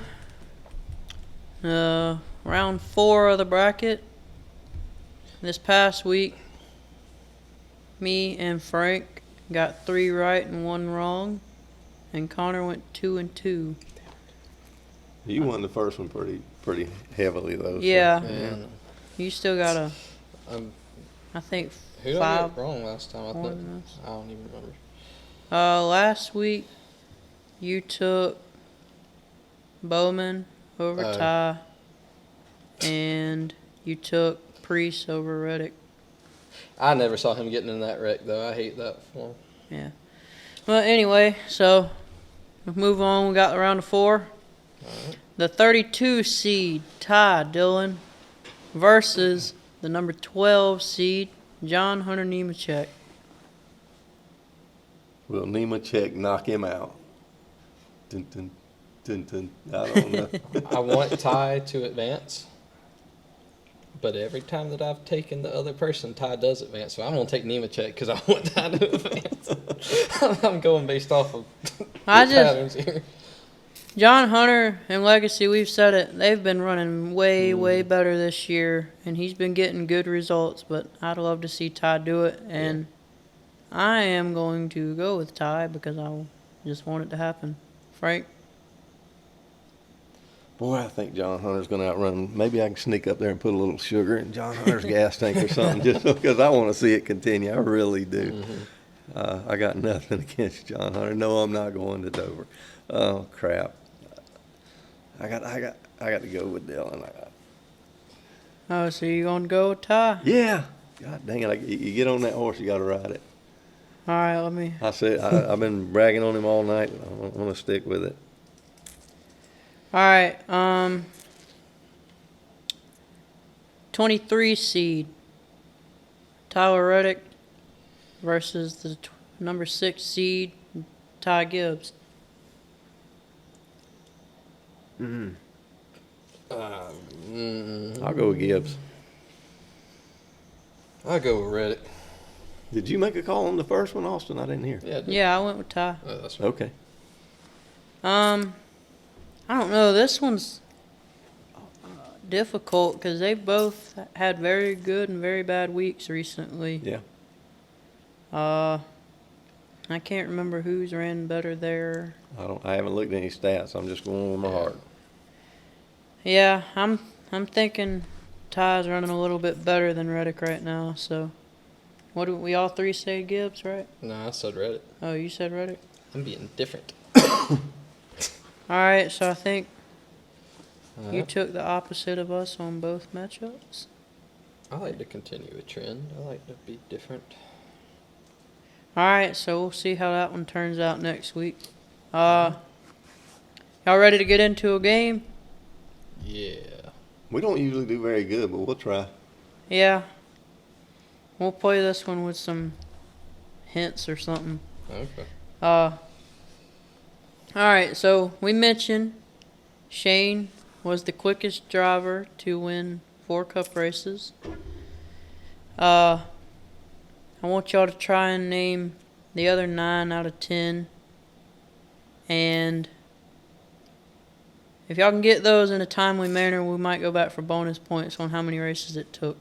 [SPEAKER 2] round 4 of the bracket. This past week, me and Frank got 3 right and 1 wrong, and Connor went 2 and 2.
[SPEAKER 3] You won the first one pretty heavily, though.
[SPEAKER 2] Yeah.
[SPEAKER 3] So,
[SPEAKER 1] Man,
[SPEAKER 2] You still got I think
[SPEAKER 1] who did I
[SPEAKER 2] 5.
[SPEAKER 1] get wrong last time?
[SPEAKER 2] more than us.
[SPEAKER 1] I don't even remember.
[SPEAKER 2] Last week, you took Bowman over Ty, and you took Priest over Reddick.
[SPEAKER 1] I never saw him getting in that wreck, though. I hate that for him.
[SPEAKER 2] Yeah. Well, anyway, so we'll move on. We got the round of 4.
[SPEAKER 1] Alright.
[SPEAKER 2] The 32 seed, Ty Dillon, versus the number 12 seed, John Hunter Nemechek.
[SPEAKER 3] Will Nemechek knock him out? Dun, dun, dun, dun. I don't know.
[SPEAKER 1] I want Ty to advance, but every time that I've taken the other person, Ty does advance. So I'm going to take Nemechek because I want Ty to advance. I'm going based off of patterns here.
[SPEAKER 2] John Hunter and Legacy, we've said it, they've been running way better this year, and he's been getting good results, but I'd love to see Ty do it, and I am going to go with Ty because I just want it to happen. Frank?
[SPEAKER 3] Boy, I think John Hunter's going to outrun. Maybe I can sneak up there and put a little sugar in John Hunter's gas tank or something, just because I want to see it continue. I really do. I got nothing against John Hunter. No, I'm not going to Dover. Oh crap! I got to go with Dylan.
[SPEAKER 2] Oh, so you're going to go with Ty?
[SPEAKER 3] Yeah. God dang it! You get on that horse, you got to ride it.
[SPEAKER 2] All right, let me.
[SPEAKER 3] I said I've been bragging on him all night. I want to stick with it.
[SPEAKER 2] All right, 23 seed, Tyler Reddick versus the number 6 seed, Ty Gibbs.
[SPEAKER 3] I'll go with Gibbs.
[SPEAKER 1] I'll go with Reddick.
[SPEAKER 3] Did you make a call on the first one, Austin? I didn't hear.
[SPEAKER 1] Yeah.
[SPEAKER 2] Yeah, I went with Ty.
[SPEAKER 1] That's right.
[SPEAKER 3] Okay.
[SPEAKER 2] I don't know. This one's difficult because they both had very good and very bad weeks recently.
[SPEAKER 3] Yeah.
[SPEAKER 2] I can't remember who's ran better there.
[SPEAKER 3] I haven't looked at any stats. I'm just going with my heart.
[SPEAKER 2] Yeah, I'm thinking Ty's running a little bit better than Reddick right now. So, what do we all 3 say? Gibbs, right?
[SPEAKER 1] No, I said Reddick.
[SPEAKER 2] Oh, you said Reddick.
[SPEAKER 1] I'm being different.
[SPEAKER 2] All right, so I think you
[SPEAKER 1] Uh,
[SPEAKER 2] took the opposite of us on both matchups.
[SPEAKER 1] I like to continue a trend. I like to be different.
[SPEAKER 2] All right, so we'll see how that one turns out next week. Y'all ready to get into a game?
[SPEAKER 1] Yeah.
[SPEAKER 3] We don't usually do very good, but we'll try.
[SPEAKER 2] Yeah. We'll play this one with some hints or something.
[SPEAKER 1] Okay.
[SPEAKER 2] All right, so we mentioned Shane was the quickest driver to win 4 cup races. I want y'all to try and name the other 9 out of 10. And if y'all can get those in a timely manner, we might go back for bonus points on how many races it took.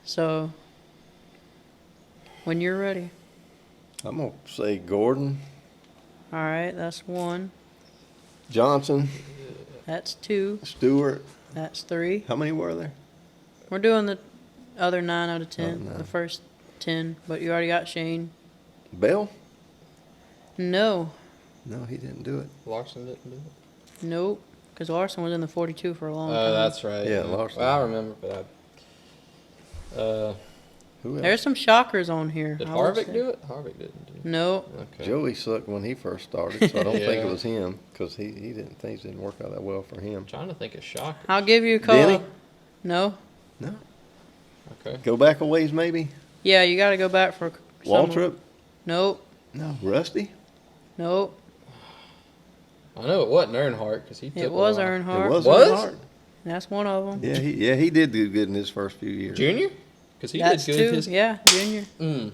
[SPEAKER 2] So, when you're ready.
[SPEAKER 3] I'm going to say Gordon,
[SPEAKER 2] All right, that's 1.
[SPEAKER 3] Johnson,
[SPEAKER 2] That's 2.
[SPEAKER 3] Stewart.
[SPEAKER 2] That's 3.
[SPEAKER 3] How many were there?
[SPEAKER 2] We're doing the other 9 out of 10.
[SPEAKER 3] Oh, no.
[SPEAKER 2] The first 10, but you already got Shane.
[SPEAKER 3] Bell?
[SPEAKER 2] No.
[SPEAKER 3] No, he didn't do it.
[SPEAKER 1] Larson didn't do it.
[SPEAKER 2] Nope. Because Larson was in the 42 for a long
[SPEAKER 1] Oh,
[SPEAKER 2] time.
[SPEAKER 1] that's right.
[SPEAKER 3] Yeah, Larson.
[SPEAKER 1] Well, I remember, but
[SPEAKER 3] Who else?
[SPEAKER 2] There's some shockers on here.
[SPEAKER 3] Oh,
[SPEAKER 1] did
[SPEAKER 2] I would
[SPEAKER 1] Harvick
[SPEAKER 2] say.
[SPEAKER 1] do it? Harvick didn't do
[SPEAKER 2] No.
[SPEAKER 1] Okay.
[SPEAKER 3] Joey sucked when he first started, so I don't think
[SPEAKER 1] Yeah.
[SPEAKER 3] it was him because things didn't work out that well for him.
[SPEAKER 1] I'm trying to think of shockers.
[SPEAKER 2] I'll give you a call.
[SPEAKER 3] Denny?
[SPEAKER 2] No.
[SPEAKER 3] No.
[SPEAKER 1] Okay.
[SPEAKER 3] Go back a ways maybe.
[SPEAKER 2] Yeah, you got to go back for
[SPEAKER 3] Waltrip?
[SPEAKER 2] Nope.
[SPEAKER 3] No. Rusty?
[SPEAKER 2] Nope.
[SPEAKER 1] I know it wasn't Earnhardt because he took
[SPEAKER 2] It was
[SPEAKER 1] a while.
[SPEAKER 2] Earnhardt.
[SPEAKER 3] It was
[SPEAKER 1] Was?
[SPEAKER 3] Earnhardt.
[SPEAKER 2] That's one of them.
[SPEAKER 3] Yeah, he did do good in his first few years.
[SPEAKER 1] Junior? Because he
[SPEAKER 2] That's
[SPEAKER 1] did good.
[SPEAKER 2] two. Yeah, Junior.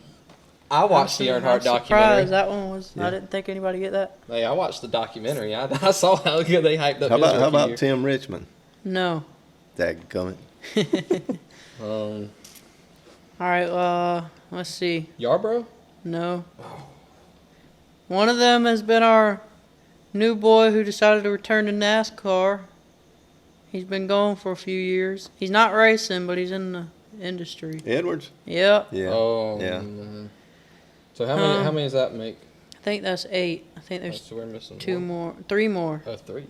[SPEAKER 1] I watched the
[SPEAKER 2] I'm
[SPEAKER 1] Earnhardt
[SPEAKER 2] surprised
[SPEAKER 1] documentary.
[SPEAKER 2] that one was.
[SPEAKER 3] Yeah.
[SPEAKER 2] I didn't think anybody get that.
[SPEAKER 1] Hey, I watched the documentary. I saw how good they hyped up
[SPEAKER 3] How
[SPEAKER 1] his
[SPEAKER 3] about
[SPEAKER 1] rookie year.
[SPEAKER 3] Tim Richmond?
[SPEAKER 2] No.
[SPEAKER 3] Dadgummit.
[SPEAKER 1] Um,
[SPEAKER 2] All right. Let's see.
[SPEAKER 1] Yarbrough?
[SPEAKER 2] No. One of them has been our new boy who decided to return to NASCAR. He's been going for a few years. He's not racing, but he's in the industry.
[SPEAKER 3] Edwards?
[SPEAKER 2] Yep.
[SPEAKER 3] Yeah.
[SPEAKER 1] Oh.
[SPEAKER 3] Yeah.
[SPEAKER 1] So how many does that make?
[SPEAKER 2] I think that's 8. I think there's
[SPEAKER 1] So we're missing
[SPEAKER 2] 3 more.
[SPEAKER 1] Oh, 3.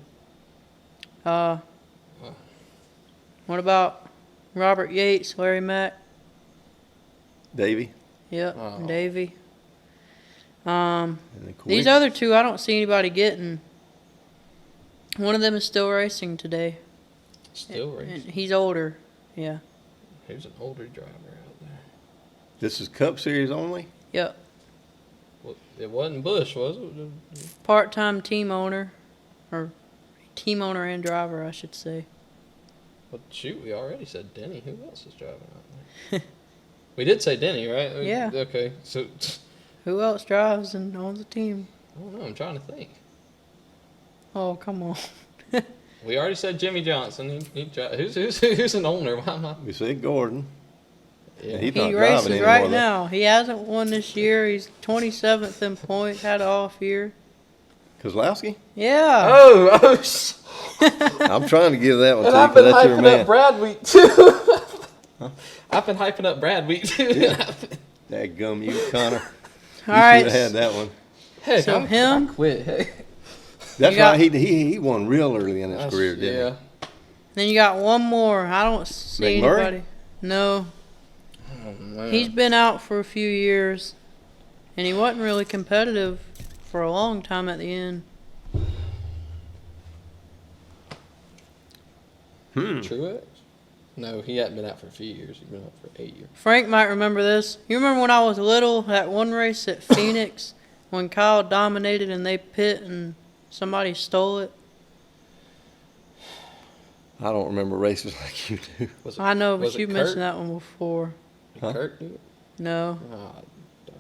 [SPEAKER 2] What about Robert Yates, Larry Mack?
[SPEAKER 3] Davey?
[SPEAKER 2] Yep.
[SPEAKER 1] Oh.
[SPEAKER 2] Davey.
[SPEAKER 3] And the
[SPEAKER 2] These
[SPEAKER 3] Quick-
[SPEAKER 2] other 2, I don't see anybody getting. One of them is still racing today.
[SPEAKER 1] Still
[SPEAKER 2] And
[SPEAKER 1] racing.
[SPEAKER 2] he's older. Yeah.
[SPEAKER 1] Who's an older driver out there?
[SPEAKER 3] This is Cup Series only?
[SPEAKER 2] Yep.
[SPEAKER 1] Well, it wasn't Bush, was it?
[SPEAKER 2] Part-time team owner. Or team owner and driver, I should say.
[SPEAKER 1] Well, shoot, we already said Denny. Who else is driving out there? We did say Denny, right?
[SPEAKER 2] Yeah.
[SPEAKER 1] Okay, so
[SPEAKER 2] Who else drives and owns a team?
[SPEAKER 1] I don't know. I'm trying to think.
[SPEAKER 2] Oh, come on.
[SPEAKER 1] We already said Jimmy Johnson. Who's an owner? Why am I?
[SPEAKER 3] We said Gordon.
[SPEAKER 1] Yeah.
[SPEAKER 3] He's
[SPEAKER 2] He
[SPEAKER 3] not driving
[SPEAKER 2] races
[SPEAKER 3] anymore,
[SPEAKER 2] right
[SPEAKER 3] though.
[SPEAKER 2] now. He hasn't won this year. He's 27th in points. Had an off year.
[SPEAKER 3] Kozlowski?
[SPEAKER 2] Yeah.
[SPEAKER 1] Oh,
[SPEAKER 3] I'm trying to give that one to
[SPEAKER 1] and
[SPEAKER 3] you
[SPEAKER 1] I've been
[SPEAKER 3] because that's your
[SPEAKER 1] hyping
[SPEAKER 3] man.
[SPEAKER 1] up Brad Week too. I've been hyping up Brad Week too.
[SPEAKER 3] Dadgum you, Connor.
[SPEAKER 2] All
[SPEAKER 3] You
[SPEAKER 2] right.
[SPEAKER 3] should have had that one.
[SPEAKER 1] Heck,
[SPEAKER 2] So him?
[SPEAKER 1] I quit. Hey.
[SPEAKER 3] That's
[SPEAKER 2] You got-
[SPEAKER 3] right. He won real early in his
[SPEAKER 1] That's-
[SPEAKER 3] career, didn't
[SPEAKER 1] yeah.
[SPEAKER 2] Then you got one more. I don't see
[SPEAKER 3] McMurray?
[SPEAKER 2] anybody. No.
[SPEAKER 1] Oh, man.
[SPEAKER 2] He's been out for a few years. And he wasn't really competitive for a long time at the end.
[SPEAKER 1] Truex? No, he hadn't been out for a few years. He's been out for 8 years.
[SPEAKER 2] Frank might remember this. You remember when I was little, that one race at Phoenix, when Kyle dominated and they pit and somebody stole it?
[SPEAKER 3] I don't remember races like you do.
[SPEAKER 1] Was it,
[SPEAKER 2] I know, but
[SPEAKER 1] was it
[SPEAKER 2] you
[SPEAKER 1] Kurt?
[SPEAKER 2] mentioned that one before.
[SPEAKER 1] Did
[SPEAKER 3] Huh?
[SPEAKER 1] Kurt do it?
[SPEAKER 2] No.
[SPEAKER 1] Ah, darn.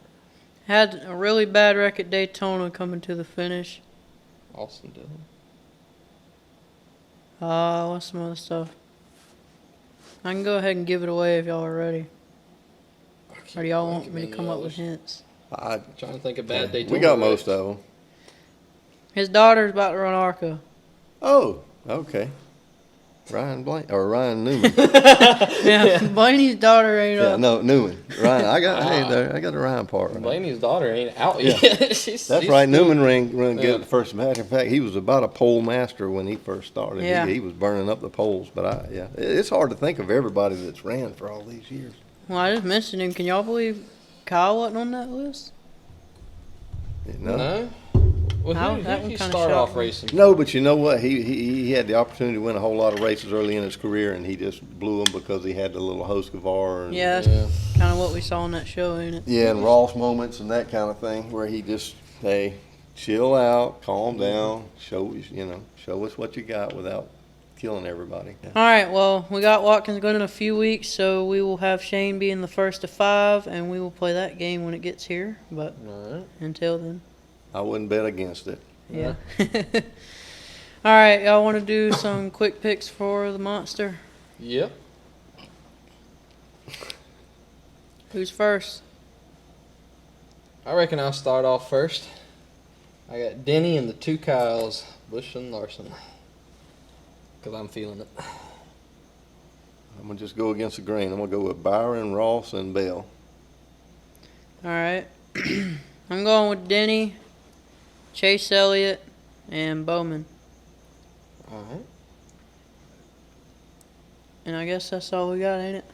[SPEAKER 2] Had a really bad wreck at Daytona coming to the finish.
[SPEAKER 1] Austin Dillon.
[SPEAKER 2] What's some other stuff? I can go ahead and give it away if y'all are ready. Or do y'all want me to come up with hints?
[SPEAKER 3] I,
[SPEAKER 1] Trying to think of bad Daytona.
[SPEAKER 3] we got
[SPEAKER 1] races.
[SPEAKER 3] most of them.
[SPEAKER 2] His daughter's about to run ARCA.
[SPEAKER 3] Oh, okay. Ryan Newman.
[SPEAKER 2] Yeah, Blaney's daughter ain't
[SPEAKER 3] Yeah,
[SPEAKER 2] up.
[SPEAKER 3] no, Newman. Ryan, I got the Ryan part right.
[SPEAKER 1] Blaney's daughter ain't out
[SPEAKER 3] Yeah.
[SPEAKER 1] yet. she's
[SPEAKER 3] That's
[SPEAKER 1] she's
[SPEAKER 3] right.
[SPEAKER 1] still-
[SPEAKER 3] Newman run
[SPEAKER 1] Yeah.
[SPEAKER 3] good at the first match. In fact, he was about a pole master when he first started.
[SPEAKER 2] Yeah.
[SPEAKER 3] He was burning up the poles. But it's hard to think of everybody that's ran for all these years.
[SPEAKER 2] Well, I just mentioned him. Can y'all believe Kyle wasn't on that list?
[SPEAKER 1] No. Well,
[SPEAKER 2] That
[SPEAKER 1] who
[SPEAKER 2] one
[SPEAKER 1] did he
[SPEAKER 2] kinda
[SPEAKER 1] start
[SPEAKER 2] shocked
[SPEAKER 1] off
[SPEAKER 2] me.
[SPEAKER 1] racing?
[SPEAKER 3] No, but you know what? He had the opportunity to win a whole lot of races early in his career, and he just blew them because he had the little Hoskovar. And,
[SPEAKER 2] Yeah, that's
[SPEAKER 1] Yeah.
[SPEAKER 2] kind of what we saw in that show, ain't it?
[SPEAKER 3] Yeah, and Ross moments and that kind of thing, where he just, hey, chill out, calm down, show us what you got without killing everybody. Yeah.
[SPEAKER 2] All right, well, we got Watkins going in a few weeks, so we will have Shane being the first to 5, and we will play that game when it gets here. But
[SPEAKER 1] All right.
[SPEAKER 2] until then,
[SPEAKER 3] I wouldn't bet against it.
[SPEAKER 2] yeah. All right, y'all want to do some quick picks for the monster?
[SPEAKER 1] Yep.
[SPEAKER 2] Who's first?
[SPEAKER 1] I reckon I'll start off first. I got Denny and the 2 Kyles, Bush and Larson. Because I'm feeling it.
[SPEAKER 3] I'm going to just go against the grain. I'm going to go with Byron, Ross, and Bell.
[SPEAKER 2] All right. I'm going with Denny, Chase Elliott, and Bowman.
[SPEAKER 1] All right.
[SPEAKER 2] And I guess that's all we got, ain't it?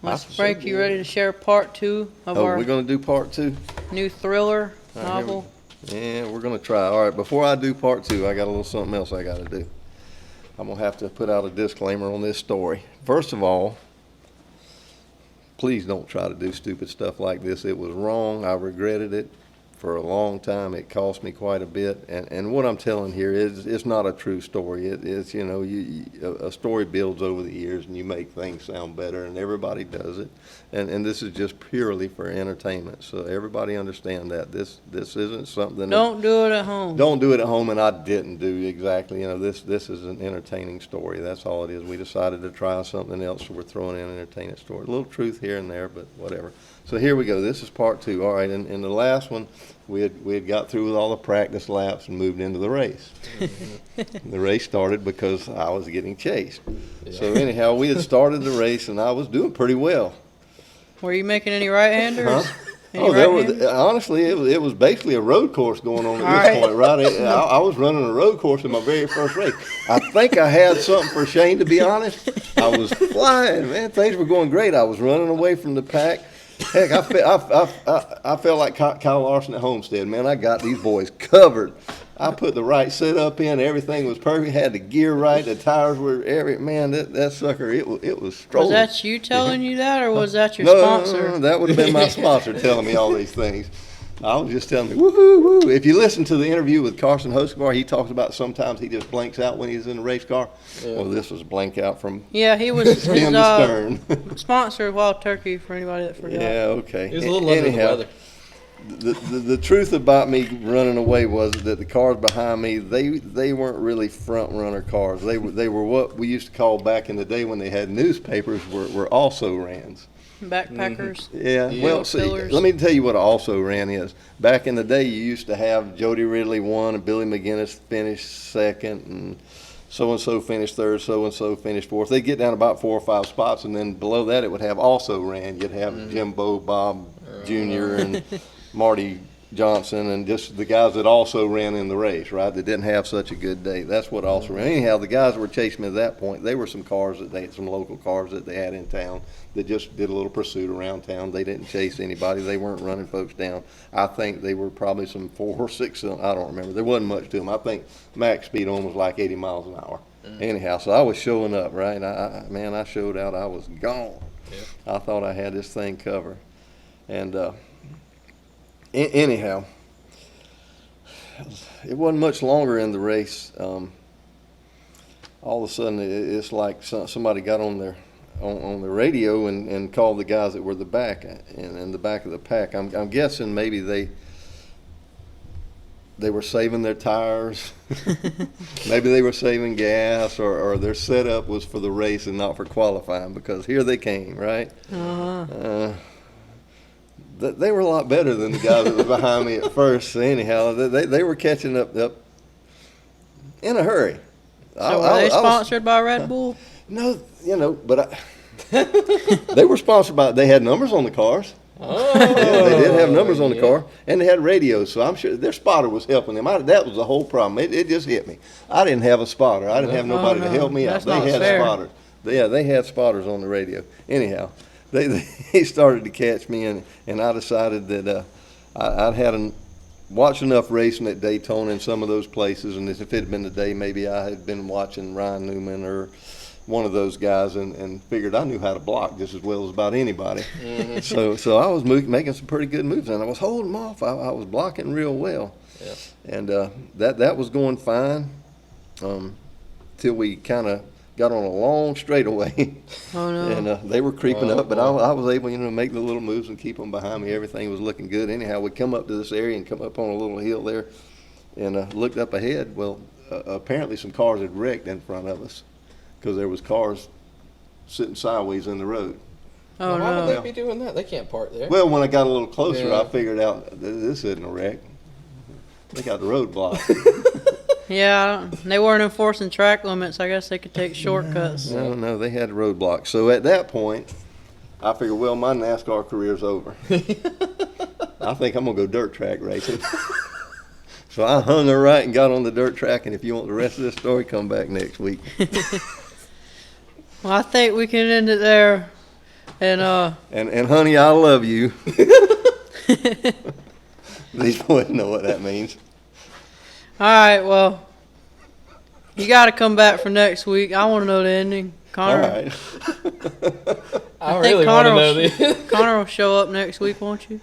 [SPEAKER 2] Frank, you ready to share part 2 of our
[SPEAKER 3] we're going to do part 2?
[SPEAKER 2] new thriller
[SPEAKER 3] All right,
[SPEAKER 2] novel?
[SPEAKER 3] Yeah, we're going to try. All right, before I do part 2, I got a little something else I got to do. I'm going to have to put out a disclaimer on this story. First of all, please don't try to do stupid stuff like this. It was wrong. I regretted it for a long time. It cost me quite a bit. And what I'm telling here is it's not a true story. It's, you know, a story builds over the years and you make things sound better and everybody does it. And this is just purely for entertainment. So everybody understand that. This isn't something.
[SPEAKER 2] Don't do it at home.
[SPEAKER 3] Don't do it at home, and I didn't do exactly. You know, this is an entertaining story. That's all it is. We decided to try something else, so we're throwing in an entertaining story. A little truth here and there, but whatever. So here we go. This is part 2. All right, in the last one, we had got through with all the practice laps and moved into the race. The race started because I was getting chased. Yeah. So anyhow, we had started the race, and I was doing pretty well.
[SPEAKER 2] Were you making any right-handers?
[SPEAKER 3] Huh? Honestly, it was basically a road course going on at this point, right? I was running a road course in my very first race. I think I had something for Shane, to be honest. I was flying, man. Things were going great. I was running away from the pack. Heck, I felt like Kyle Larson at Homestead, man. I got these boys covered. I put the right setup in. Everything was perfect. Had the gear right. The tires were that sucker. It was strolling.
[SPEAKER 2] Was that you telling you that, or was that your sponsor?
[SPEAKER 3] No, that would have been my sponsor telling me all these things. I was just telling me, woohoo, woo. If you listen to the interview with Carson Hoskvar, he talks about sometimes he just blanks out when he's in a race car. Yeah. Well, this was blank out from
[SPEAKER 2] he was
[SPEAKER 3] stem to stern.
[SPEAKER 2] Sponsor of Wild Turkey, for anybody that forgot.
[SPEAKER 3] Yeah, okay.
[SPEAKER 1] He was a little under the weather.
[SPEAKER 3] The truth about me running away was that the cars behind me, they weren't really front runner cars. They were what we used to call back in the day when they had newspapers were also rans.
[SPEAKER 2] Backpackers.
[SPEAKER 3] Mm-hmm. Yeah. Well, see, let me tell you what an also ran is. Back in the day, you used to have Jody Ridley won and Billy McGinnis finished second and so-and-so finished third, so-and-so finished fourth. They'd get down about 4 or 5 spots, and then below that it would have also ran. You'd have Jimbo, Bob Jr., and Marty Johnson, and just the guys that also ran in the race, right, that didn't have such a good day. That's what also ran. Anyhow, the guys that were chasing me at that point, they were some cars that they had, some local cars that they had in town that just did a little pursuit around town. They didn't chase anybody. They weren't running folks down. I think they were probably some 4 or 6, I don't remember. There wasn't much to them. I think max speed on was like 80 miles an hour. Anyhow, so I was showing up, right? I showed out. I was gone. Yeah. I thought I had this thing covered. And anyhow, it wasn't much longer in the race. All of a sudden, it's like somebody got on the radio and called the guys that were the back in the back of the pack. I'm guessing maybe they were saving their tires. Maybe they were saving gas, or their setup was for the race and not for qualifying, because here they came, right? They were a lot better than the guys that were behind me at first. So anyhow, they were catching up in a hurry.
[SPEAKER 2] So were they sponsored by Red Bull?
[SPEAKER 3] No, but they were sponsored by. They had numbers on the cars. Oh, yeah, they did have numbers on the car, and they had radios. So I'm sure their spotter was helping them. That was the whole problem. It just hit me. I didn't have a spotter. I didn't have nobody to help me out. They had spotters. Yeah, they had spotters on the radio. Anyhow. They started to catch me, and I decided that I'd had watched enough racing at Daytona and some of those places, and if it had been the day, maybe I had been watching Ryan Newman or one of those guys, and figured I knew how to block just as well as about anybody. Mm-hmm. So I was making some pretty good moves, and I was holding them off. I was blocking real well, and that was going fine till we kind of got on a long straightaway. Oh, no. And they were creeping up, but I was able, to make the little moves and keep them behind me. Everything was looking good. Anyhow, we come up to this area and come up on a little hill there, and looked up ahead. Well, apparently some cars had wrecked in front of us, because there was cars sitting sideways in the road.
[SPEAKER 1] Oh, why would they be doing that? They can't park there.
[SPEAKER 3] Well, when I got a little closer, I figured out this isn't a wreck. They got the road blocked.
[SPEAKER 2] Yeah, they weren't enforcing track limits. I guess they could take shortcuts.
[SPEAKER 3] No, they had roadblocks. So at that point, I figured, well, my NASCAR career's over. I think I'm going to go dirt track racing. So I hung her right and got on the dirt track, and if you want the rest of this story, come back next week.
[SPEAKER 2] Well, I think we can end it there. And
[SPEAKER 3] And honey, I love you. These boys know what that means.
[SPEAKER 2] all right, well, you got to come back for next week. I want to know the ending.
[SPEAKER 3] All
[SPEAKER 2] Connor,
[SPEAKER 3] right.
[SPEAKER 1] I
[SPEAKER 2] think
[SPEAKER 1] really want to
[SPEAKER 2] Connor
[SPEAKER 1] know
[SPEAKER 2] will
[SPEAKER 1] the.
[SPEAKER 2] Connor will show up next week, won't you?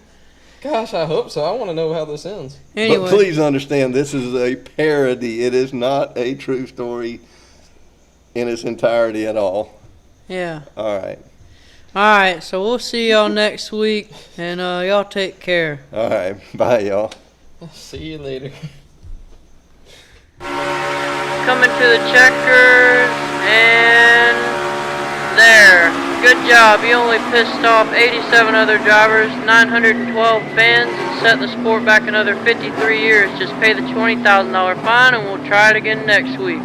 [SPEAKER 1] Gosh, I hope so. I want to know how this ends.
[SPEAKER 2] Anyway,
[SPEAKER 3] But please understand, this is a parody. It is not a true story in its entirety at all.
[SPEAKER 2] yeah.
[SPEAKER 3] All right.
[SPEAKER 2] All right, so we'll see y'all next week, and y'all take care.
[SPEAKER 3] All right. Bye, y'all.
[SPEAKER 1] See you later.
[SPEAKER 2] Coming to the Checkered, and there. Good job. You only pissed off 87 other drivers, 912 fans, and set the sport back another 53 years. Just pay the $20,000 fine, and we'll try it again next week.